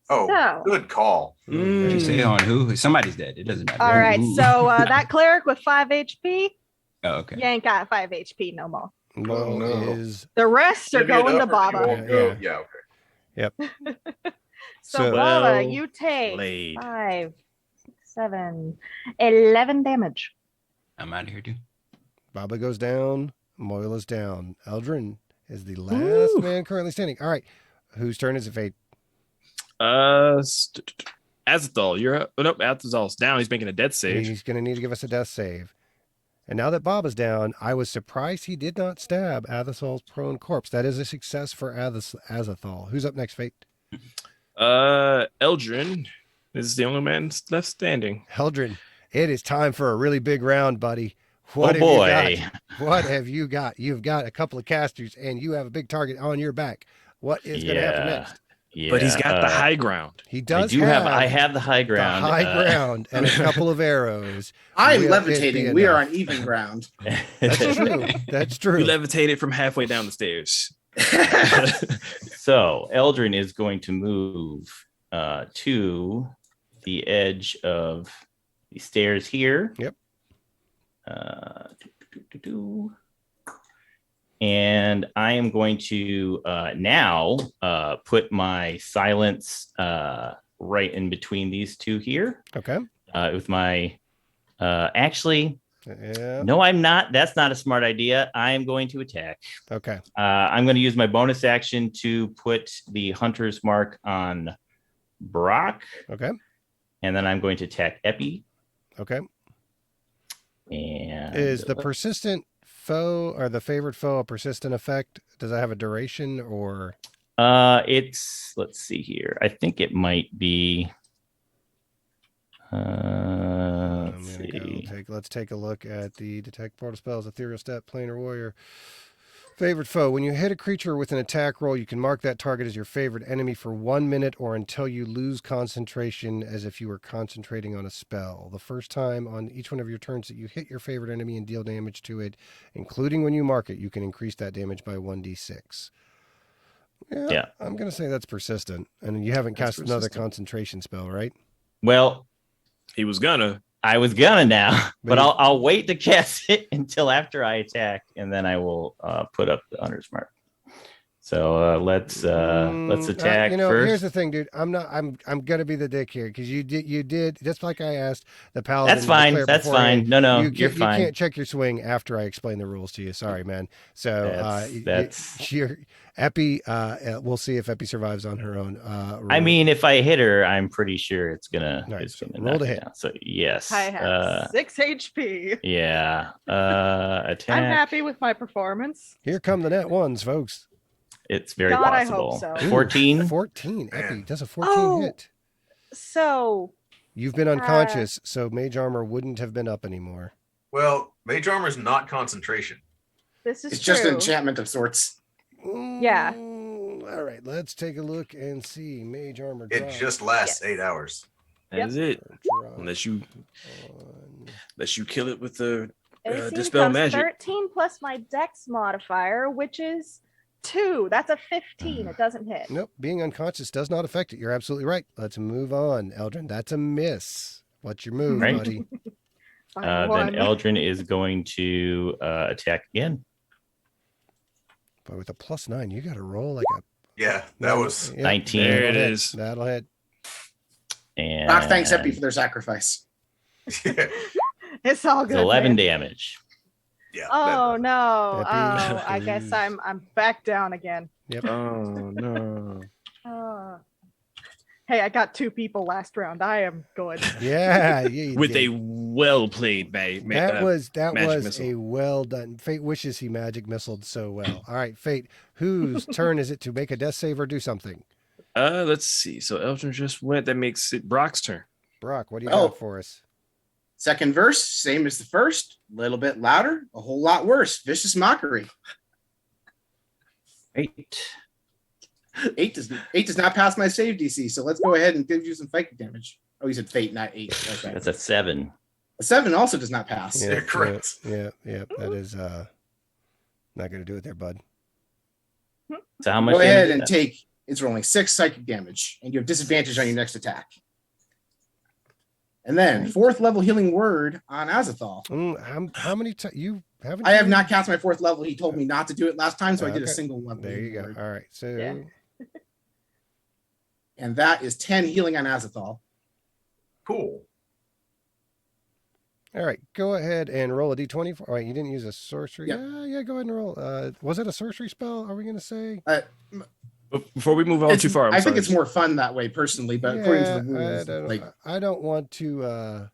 Oh, So, good call. Did you say on who? Somebody's dead. It doesn't matter. all right. Ooh. So that cleric with 5 HP, Oh, okay. you ain't got 5 HP no more. Well, Oh, no. is The rest are Give it going to up or you Baba. won't go. Yeah, okay. So, So- Baba, Well you take played. 5, 6, 7, 11 damage. I'm out of here, dude. Baba goes down. Moyle is down. Eldrin is the last Woo. man currently standing. All right. Whose turn is it, Fate? Azathoth, you're up. Oh, nope, Azathoth's down. He's making a death save. He's going to need to give us a death save. And now that Baba's down, I was surprised he did not stab Athathol's prone corpse. That is a success for Azathol. Who's up next, Fate? Eldrin This is the only man left standing. Heldren, it is time for a really big round, buddy. Oh boy. What have you got? You've got a couple of casters, and you have a big target on your back. What is going to happen next? Yeah, But he's got the high ground. He does. I have the high ground. The high ground and a couple of arrows. I'm levitating. We are on even ground. That's true. That's true. You levitated from halfway down the stairs. So Eldrin is going to move to the edge of the stairs here. Yep. And I am going to now put my silence right in between these two here. Okay. With my actually, yeah. no, I'm not. That's not a smart idea. I am going to attack. Okay. I'm going to use my bonus action to put the hunter's mark on Brock. Okay. And then I'm going to attack Epi. Okay. And is the persistent foe or the favorite foe a persistent effect? Does that have a duration or? It's, let's see here. I think it might be. Let's take a look at the detect portal spells, ethereal step, planar warrior. Favorite foe. When you hit a creature with an attack roll, you can mark that target as your favorite enemy for 1 minute or until you lose concentration as if you were concentrating on a spell. The first time on each one of your turns that you hit your favorite enemy and deal damage to it, including when you mark it, you can increase that damage by 1d6. Yeah. I'm going to say that's persistent. And you haven't cast another concentration spell, right? Well, I was gonna now, but I'll wait to cast it until after I attack, and then I will put up the hunter's mark. So let's attack first. Here's the thing, dude. I'm gonna be the dick here because you did just like I asked the paladin. That's fine. That's fine. No, you're fine. You can't check your swing after I explain the rules to you. Sorry, man. So you're Epi. We'll see if Epi survives on her own. I mean, if I hit her, I'm pretty sure it's gonna. Right, it's gonna roll to hit. Down. So yes, I have 6 HP. Yeah. Attack. I'm happy with my performance. Here come the net ones, folks. It's very God, possible. I hope so. 14. 14. Epi does a 14 hit. So you've been unconscious, so mage armor wouldn't have been up anymore. Well, mage armor is not concentration. This is it's just an enchantment of sorts. Yeah. All right, let's take a look and see. Mage armor. It just lasts 8 hours. That's it. Unless you kill it with the dispel magic. 13 plus my dex modifier, which is 2. That's a 15. It doesn't hit. Nope. Being unconscious does not affect it. You're absolutely right. Let's move on. Eldrin, that's a miss. What's your move, buddy? Then Eldrin is going to attack again. But with a +9, you got to roll like a. Yeah, that was 19. There it is. That'll hit. And Doc thanks Epi for their sacrifice. It's all good. It's 11 damage. Yeah. Oh no! Epi Oh, I guess I'm back down again. Yep. Oh no! Hey, I got 2 people last round. I am good. Yeah, with a well played that was missile. a well done. Fate wishes he magic missiled so well. All right, Fate, whose turn is it to make a death save or do something? Let's see. So Eldrin just went. That makes it Brock's turn. Brock, what do you got for us? Second verse, same as the first, a little bit louder, a whole lot worse. Vicious mockery. 8. 8 does not pass my save DC, so let's go ahead and give you some psychic damage. Oh, you said fate, not 8. Okay. That's a 7. A 7 also does not pass. Yeah, correct. Yeah. That is not going to do it there, bud. So how much? Go ahead and take. It's rolling 6 psychic damage, and you have disadvantage on your next attack. And then 4th level healing word on Azathoth. How many times you haven't? I have not cast my 4th level. He told me not to do it last time, so I did a single level. There you go. Word. All right, so and that is 10 healing on Azathoth. Cool. All right, go ahead and roll a d20. All right, you didn't use a sorcery. Yep. Yeah, go ahead and roll. Was it a sorcery spell? Are we going to say? Before we move on too far, I think it's more fun that way personally, but according to the rules, I don't want to.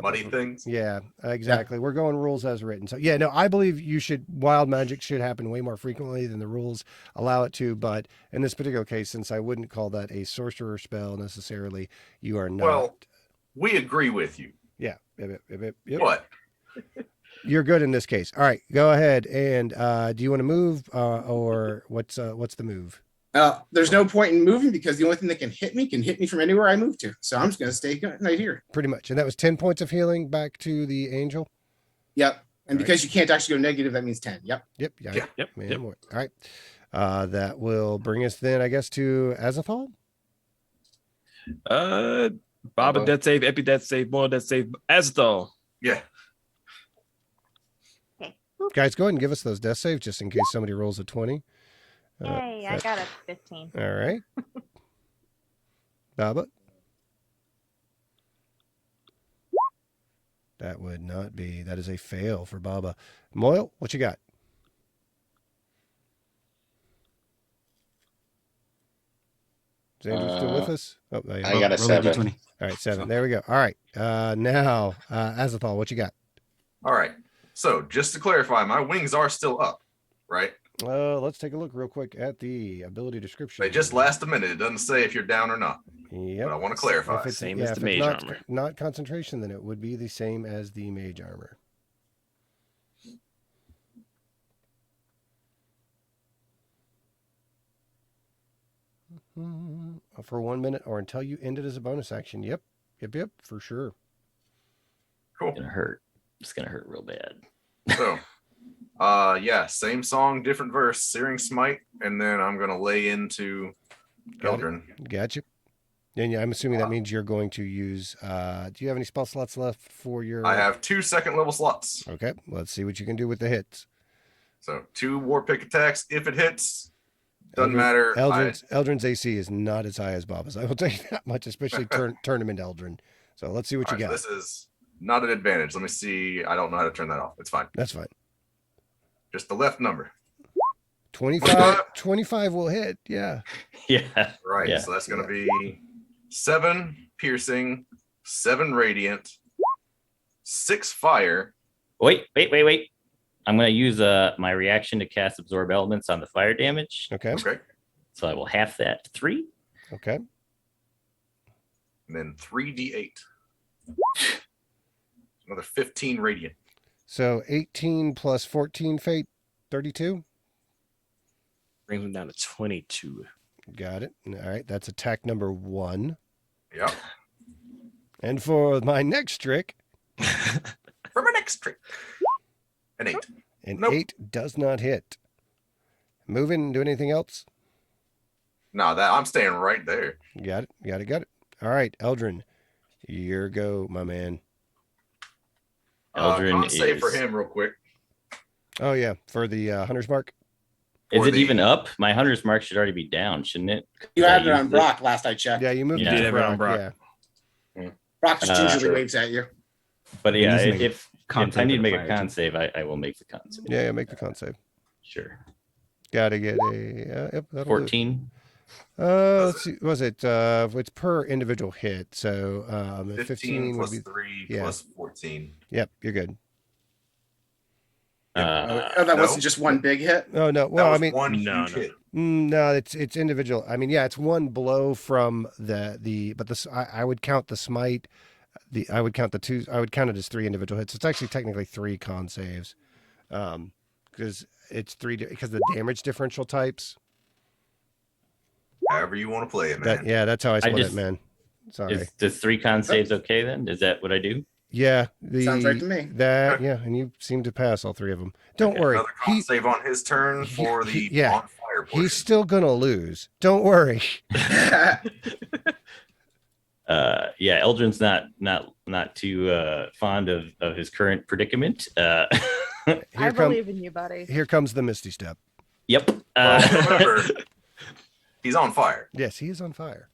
muddy things. Yeah, exactly. We're going rules as written. So yeah, no, I believe wild magic should happen way more frequently than the rules allow it to. But in this particular case, since I wouldn't call that a sorcerer spell necessarily, you are not. Well, we agree with you. Yeah. Yep. What? You're good in this case. All right, go ahead. And do you want to move or what's the move? There's no point in moving because the only thing that can hit me from anywhere I move to. So I'm just going to stay right here. Pretty much. And that was 10 points of healing back to the angel. Yep. And because you can't actually go negative, that means 10. Yep. Yep. Yep. All right. That will bring us then, I guess, to Azathal. Baba death save, Epi death save, Moyle death save, Azthal. Yeah. Guys, go ahead and give us those death saves just in case somebody rolls a 20. Hey, I got a 15. All right. Baba. That would not be. That is a fail for Baba. Moyle, what you got? Is Andrew still with us? Oh, I got a 7. All right, 7. There we go. All right. Now, Azathal, what you got? All right. So just to clarify, my wings are still up, right? Let's take a look real quick at the ability description. They just last a minute. It doesn't say if you're down or not. Yep. But I want to clarify. If it's, Same yeah, as if the it's mage not, armor. not concentration, then it would be the same as the mage armor. For 1 minute or until you end it as a bonus action. Yep, for sure. Cool. It's gonna hurt. It's gonna hurt real bad. So, yeah, same song, different verse, Searing Smite, and then I'm gonna lay into Eldrin. Gotcha. And yeah, I'm assuming that means you're going to use. Do you have any spell slots left for your? I have 2 second-level slots. Okay, let's see what you can do with the hits. So 2 war pick attacks. If it hits, doesn't matter. Eldrin's AC is not as high as Baba's. I will tell you that much, especially tournament Eldrin. So let's see what you got. This is not an advantage. Let me see. I don't know how to turn that off. It's fine. That's fine. Just the left number. 25 will hit. Yeah. Yeah. Right. Yeah. So that's going to be 7 piercing, 7 radiant, 6 fire. Wait. I'm going to use my reaction to cast Absorb Elements on the fire damage. Okay. Okay. So I will half that to 3. Okay. And then 3d8. Another 15 radiant. So 18 plus 14 fate, 32. Brings him down to 22. Got it. All right. That's attack number 1. Yep. And for my next trick. For my next trick. An 8. An Nope. 8 does not hit. Move in and do anything else? No, that I'm staying right there. Got it. All right, Eldrin, your go, my man. Eldrin Con save is- for him real quick. Oh, yeah, for the Hunter's Mark. Is Or it the- even up? My Hunter's Mark should already be down, shouldn't it? You I had it on used Brock last I checked. Yeah, you moved Yeah. it Did to have it on Brock. Brock. Yeah. Brock just gingerly Sure. waves at you. But yeah, needs to make a if con I save need to for make the a fire, con too. save, I will make the con save. Yeah, make the con save. Sure. Got to get a yep, that'll do it. 14. Let's see. Was it? It's per individual hit. So 15 15 would plus be. 3 yeah. plus 14. Yep, you're good. Oh, that No. wasn't just one big hit. Oh no. That Well, was I mean, one no, huge no. hit. no, it's individual. I mean, yeah, it's one blow from but I would count the smite. I would count it as 3 individual hits. It's actually technically 3 con saves, because it's 3 because the damage differential types. However you want to play it, man. That's how I split just- it, man. Sorry. Is the 3 con saves okay then? Is that what I do? Yeah, Sounds right to me. And you seem to pass all 3 of them. Don't Okay. worry. Another con save on his turn for the yeah. on fire portion. He's still gonna lose. Don't worry. Yeah, Eldrin's not too fond of his current predicament. I Here believe in you, buddy. Here comes the Misty Step. Yep. Well, remember, he's on fire. Yes, he is on fire.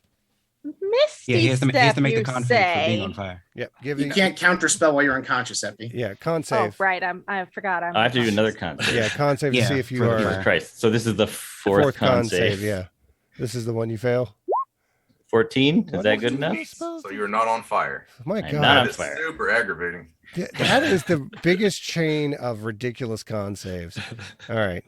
Misty Yeah, he has to step, make the you con save for say? being on fire. Yep. Give You the can't counterspell while you're unconscious, Epi. yeah con Oh, save. right. I forgot. I have to do another con save. Yeah, con save to Yeah, see if you for the are fire. Jesus Christ. So this is the fourth con save. Yeah, this is the one you fail. 14. Is What that is good it enough? supposed So to- you're not on fire. My I'm God. not on That is fire. super aggravating. Yeah, that is the biggest chain of ridiculous con saves. All right.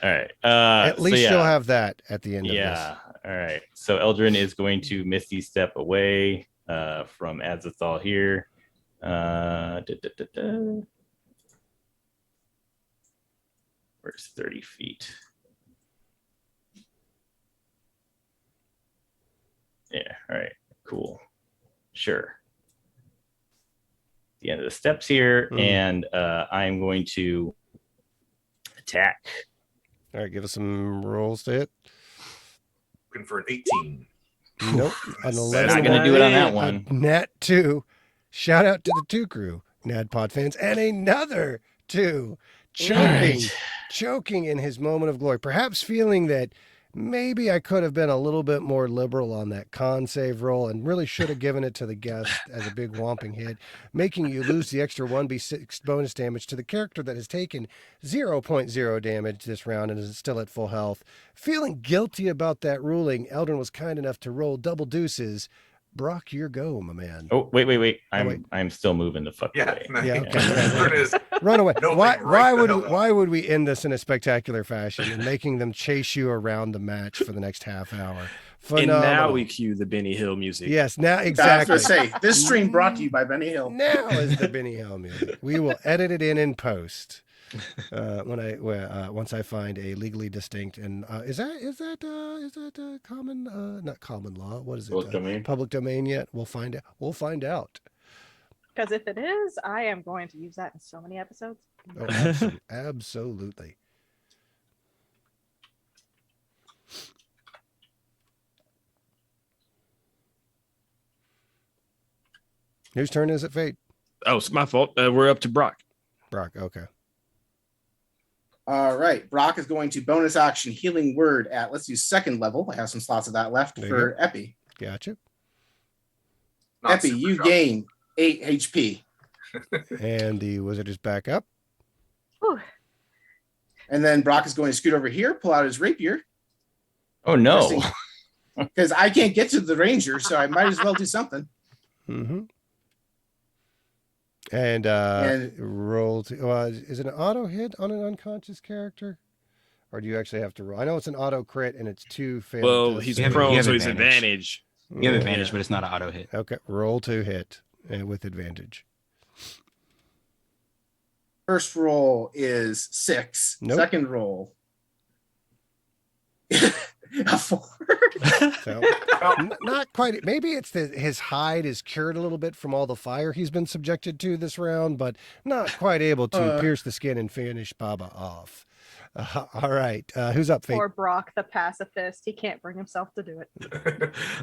All right. At least so you'll yeah. have that at the end of this. Yeah. All right. So Eldrin is going to Misty Step away from Azathoth here. Where's 30 feet? Yeah. All right. Cool. Sure. The end of the steps here, and I'm going to attack. All right, give us some rolls to hit. Looking for an 18. Nope. An That's 11. Not going to do it on that A one. nat 2. Shout out to the 2 crew, NADPOD fans, and another 2. Choking in his moment of glory. Perhaps feeling that maybe I could have been a little bit more liberal on that con save roll and really should have given it to the guest as a big whomping hit, making you lose the extra 1d6 bonus damage to the character that has taken 0.0 damage this round and is still at full health. Feeling guilty about that ruling, Eldrin was kind enough to roll double deuces. Brock, your go, my man. Oh, wait. wait. I'm still moving the fuck Yeah. away. Yeah, okay. There it is. Run away. No, Why right the hell up. why would we end this in a spectacular fashion and making them chase you around the match for the next half hour? And Phenomenal. now we cue the Benny Hill music. Yes, now I was exactly. going to say, this stream brought to you by Benny Hill. Now is the Benny Hill music. We will edit it in post once I find a legally distinct and is that common not common law? What is it? Public domain? Public domain yet? We'll find out. We'll find out. Because if it is, I am going to use that in so many episodes. Oh, absolutely. Whose turn is it, Fate? Oh, it's my fault. We're up to Brock. Brock, okay. All right. Brock is going to bonus action healing word at, let's do second level. I have some slots of that left There you for Epi. Gotcha. Not Epi, super you shocked. gain 8 HP. And the wizard is back up. Whew. And then Brock is going to scoot over here, pull out his rapier. Oh, no. Because I can't get to the ranger, so I might as well do something. Mm-hmm. And roll to, is it an auto hit on an unconscious character? Or do you actually have to roll? I know it's an auto crit and it's 2 failed. Well, tests. he's You have- prone, you have so he's advantage. advantage. You have advantage, but it's not an auto hit. Okay, roll to hit with advantage. First roll is 6. Nope. Second roll, a 4. So not quite. Maybe it's that his hide is cured a little bit from all the fire he's been subjected to this round, but not quite able to pierce the skin and finish Baba off. All right, who's up, Fate? Or Brock the pacifist. He can't bring himself to do it.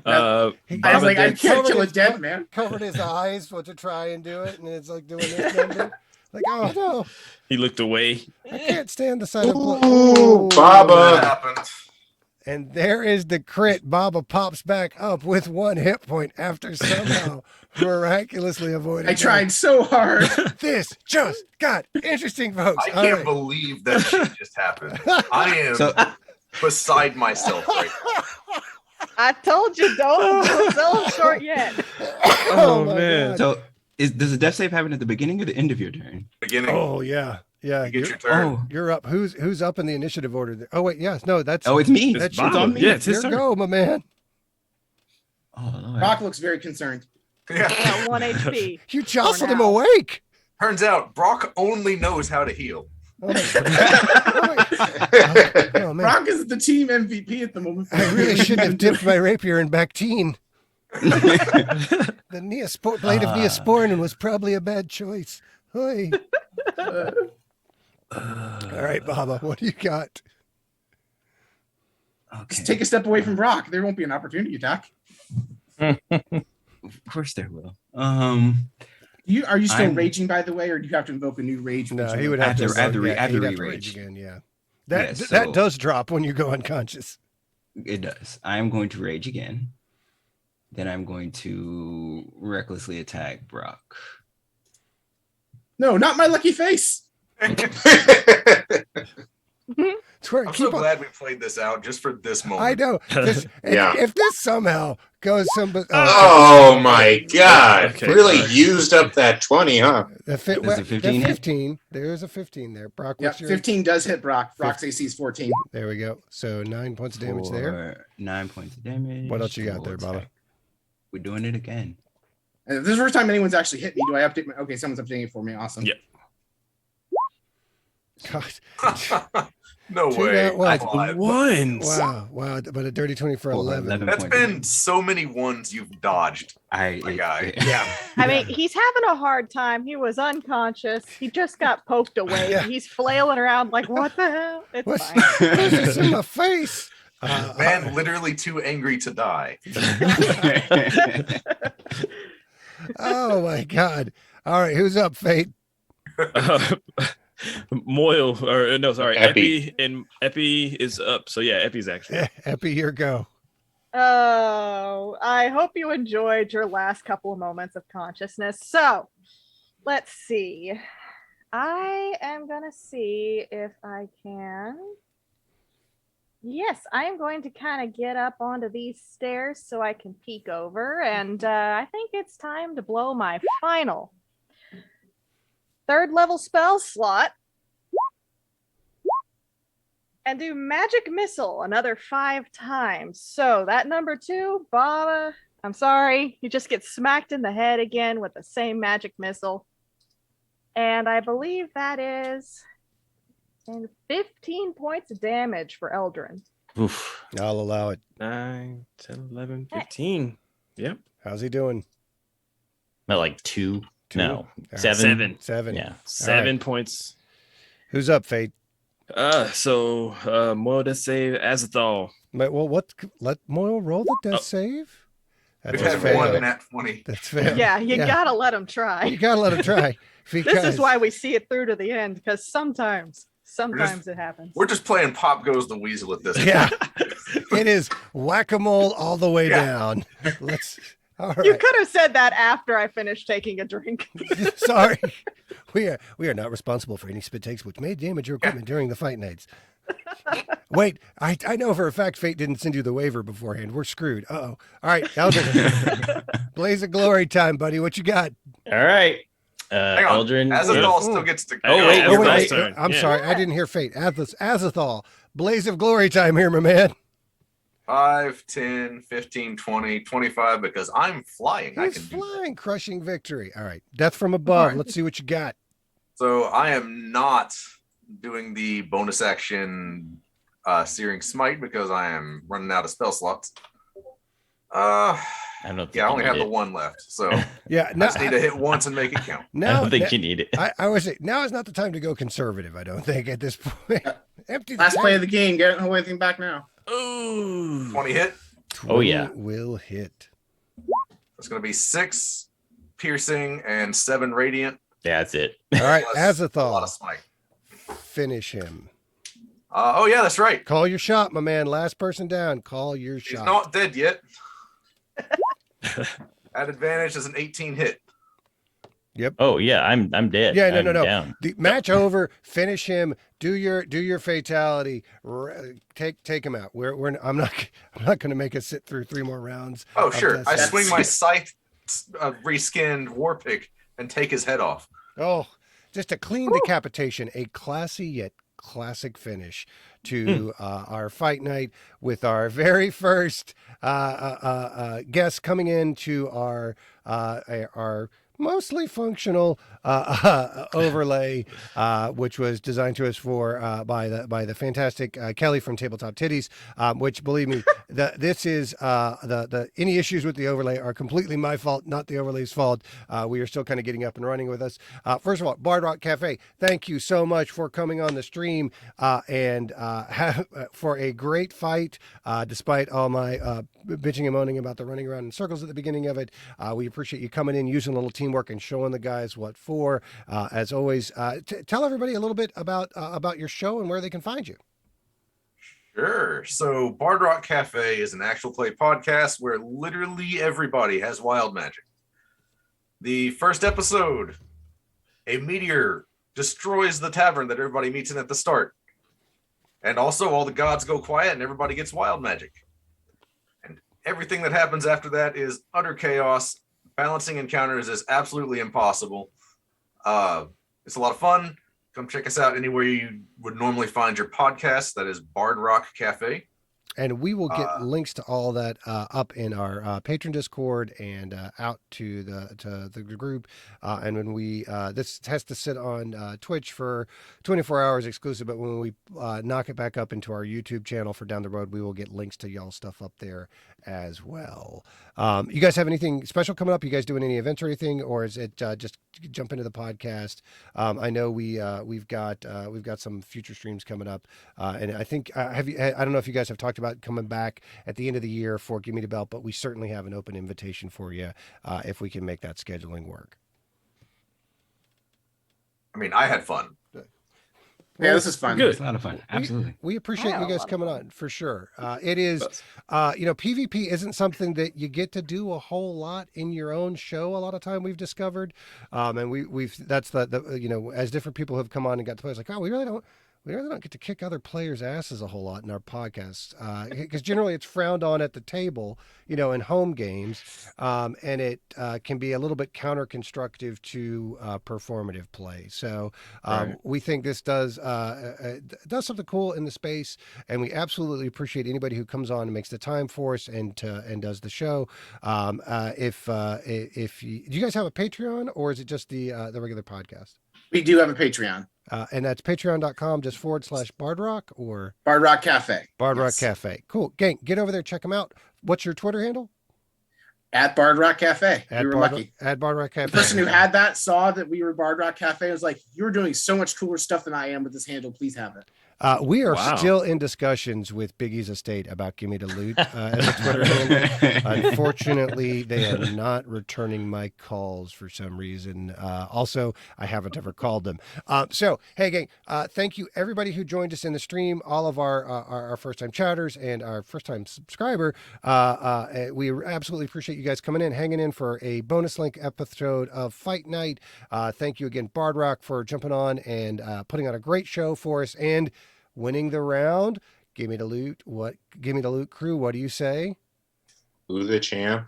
I was Baba like, I did- can't kill a dead man. Covered his eyes to try and do it, and it's like doing this number. Like, oh no, He looked away. I can't stand the sight of blood. Ooh, That Baba. happened. And there is the crit. Baba pops back up with 1 hit point after somehow miraculously avoiding. I tried so hard. This just got interesting, folks. I All can't right. believe that shit just happened. I am So beside myself right now. I told you, don't sell him short yet. Oh, my man. God. so does the death save happen at the beginning or the end of your turn? Beginning. Oh yeah. You get your You're, turn. Oh, you're up. Who's up in the initiative order? There? Oh wait, yes, no, that's it's me. It's that's Baba. on me. Yeah, it's his your turn. go, my man. Oh, Lord. Brock looks very concerned. Yeah. At 1 HP. You jostled him now. awake. Turns out Brock only knows how to heal. Oh, my- oh, man. Brock is the team MVP at the moment. I really shouldn't have dipped my rapier in Bactine. The blade of Neosporin was probably a bad choice. Hoi. All right, Baba, what do you got? Just take a step away from Brock. There won't be an opportunity attack. Of course there will. Are you still I'm- raging, by the way, or do you have to invoke a new rage? No, feature? he would have to After- after re- yeah, after he'd have to re-rage. again. Yeah, that Yes, that so- does drop when you go unconscious. It does. I am going to rage again. Then I'm going to recklessly attack Brock. No, not my lucky face. Swear, I'm so glad we played this out just for this moment. I know. Yeah. If this somehow goes Oh my God! Okay. Really used up that 20, huh? Does the 15 hit? 15. There's a 15 there. Brock, Yep, what's your 15 does hit Brock. Brock's AC is 14. There we go. So 9 points of damage there. 9 points of damage. What else you got there, Full Baba? attack. We're doing it again. And if this is the first time anyone's actually hit me, do I update my... Okay, someone's updating it for me. Awesome. Yep. God. No Two way. nat ones. Alive. Ones. Wow. But a dirty 20 for 11. That's been so many ones you've dodged. My guy. Yeah. I mean, he's having a hard time. He was unconscious. He just got poked away. Yeah. He's flailing around like, what the hell? It's What's fine. this in my face? Man, literally too angry to die. Oh my God. All right. Who's up, Fate? Moyle, or no, sorry, Epi. Epi is up. So yeah, Epi's actually. Epi, your go. Oh, I hope you enjoyed your last couple of moments of consciousness. So let's see. I am going to see if I can. Yes, I am going to kind of get up onto these stairs so I can peek over. And I think it's time to blow my final 3rd level spell slot and do magic missile another 5 times. So that number 2, Baba, I'm sorry, you just get smacked in the head again with the same magic missile. And I believe that is 15 points of damage for Eldrin. Oof. I'll allow it. 9, 10, 11, 15. Yep. How's he doing? Not like 2. No. All right. 7. 7. Yeah. 7 points. Who's up, Fate? So Moyle to save Azethal. Well, let Moyle roll the death save. We've That's had fair. one nat 20. That's fair. Yeah, you gotta let him You try. gotta let him try. This is why we see it through to the end, because sometimes it happens. We're just playing Pop Goes the Weasel at this point. Yeah, it is whack-a-mole all the way Yeah. down. All You right. could have said that after I finished taking a drink. Sorry, we are not responsible for any spit takes which may damage your equipment during the fight nights. Wait, I know for a fact Fate didn't send you the waiver beforehand. We're screwed. Uh-oh. All right, Eldrin. Blaze of glory time, buddy. What you got? All right. Hang on. Eldrin. Azethal still gets to go. Oh, wait, Oh, Azathal's wait. turn. I'm Yeah. sorry. I didn't hear Fate. Azethal. Blaze of glory time here, my man. 5, 10, 15, 20, 25, because I'm flying. I He's can do that. flying, crushing victory. All right. Death from above. right. Let's see what you got. So I am not doing the bonus action Searing Smite because I am running out of spell slots. I don't think Yeah, I only you have need the it. one left. So Yeah. I just need to hit once and make it count. I Now, don't think you need it. I would say now is not the time to go conservative. I don't think at this point. Empty the Last play of tank. the game. Get hold anything back now. Ooh. 20 hit. Oh, yeah. Will hit. It's going to be 6 piercing and 7 radiant. Yeah, that's it. All right, Plus a lot of Azethal. smite. Finish him. Oh yeah, that's right. Call your shot, my man. Last person down. Call your He's shot. not dead yet. At advantage is an 18 hit. Oh yeah, I'm dead. Yeah, no. I'm down. The match over. Finish him. Do your fatality. Take him out. I'm not going to make us sit through 3 more rounds. Oh of sure. death I saves. swing my scythe reskinned war pick and take his head off. Oh, just a clean decapitation. A classy yet classic finish to our fight night with our very first guest coming into our mostly functional overlay, which was designed to us by the fantastic Kelly from Tabletop Titties. Which, believe me, this is the any issues with the overlay are completely my fault, not the overlay's fault. We are still kind of getting up and running with us. First of all, Bard Rock Cafe, thank you so much for coming on the stream and for a great fight. Despite all my bitching and moaning about the running around in circles at the beginning of it, we appreciate you coming in, using a little teamwork, and showing the guys what for. As always, tell everybody a little bit about your show and where they can find you. Sure. So Bard Rock Cafe is an actual play podcast where literally everybody has wild magic. The first episode, a meteor destroys the tavern that everybody meets in at the start. And also, all the gods go quiet and everybody gets wild magic. And everything that happens after that is utter chaos. Balancing encounters is absolutely impossible. It's a lot of fun. Come check us out anywhere you would normally find your podcast. That is Bard Rock Cafe. And we will get links to all that up in our patron Discord and out to the group. And when we this has to sit on Twitch for 24 hours exclusive, but when we knock it back up into our YouTube channel for down the road, we will get links to y'all stuff up there as well. You guys have anything special coming up? You guys doing any events or anything, or is it just jump into the podcast? I know we've got some future streams coming up, and I think I don't know if you guys have talked about coming back at the end of the year for Gimme the Belt, but we certainly have an open invitation for you if we can make that scheduling work. I mean, I had fun. Yeah, this is fun. It's a lot of fun. Absolutely. We appreciate you guys coming on for sure. It is, PvP isn't something that you get to do a whole lot in your own show. A lot of time we've discovered, and we've that's the as different people have come on and got to play, it's like, oh, we really don't get to kick other players' asses a whole lot in our podcasts because generally it's frowned on at the table, in home games, and it can be a little bit counter-constructive to performative play. So we think this does something cool in the space, and we absolutely appreciate anybody who comes on and makes the time for us and does the show. If do you guys have a Patreon, or is it just the regular podcast? We do have a Patreon. And that's patreon.com just /Bardrock or Bard Rock Cafe. Bard Rock Cafe. Cool. Gang, get over there, check them out. What's your Twitter handle? At Bard Rock Cafe. We were lucky. At Bard Rock Cafe. The person who had that saw that we were Bard Rock Cafe and was like, you're doing so much cooler stuff than I am with this handle. Please have it. We are still in discussions with Biggie's estate about Gimme Da Loot as a Twitter handle. Unfortunately, they are not returning my calls for some reason. Also, I haven't ever called them. So, hey, gang, thank you, everybody who joined us in the stream, all of our first-time chatters and our first-time subscriber. We absolutely appreciate you guys coming in, hanging in for a bonus link episode of Fight Night. Thank you again, Bard Rock, for jumping on and putting on a great show for us and winning the round. Gimme Da Loot. Gimme Da Loot crew, what do you say? Who's the champ?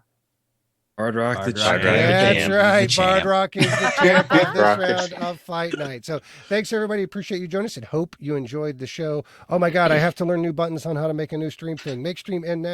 Bard Rock, the Bard champ. Rock. That's right. The Bard champ. Rock is the champ of this Rock the round of Fight Night. So thanks, everybody. Appreciate you joining us and hope you enjoyed the show. Oh, my God. I have to learn new buttons on how to make a new stream thing. Make stream end now.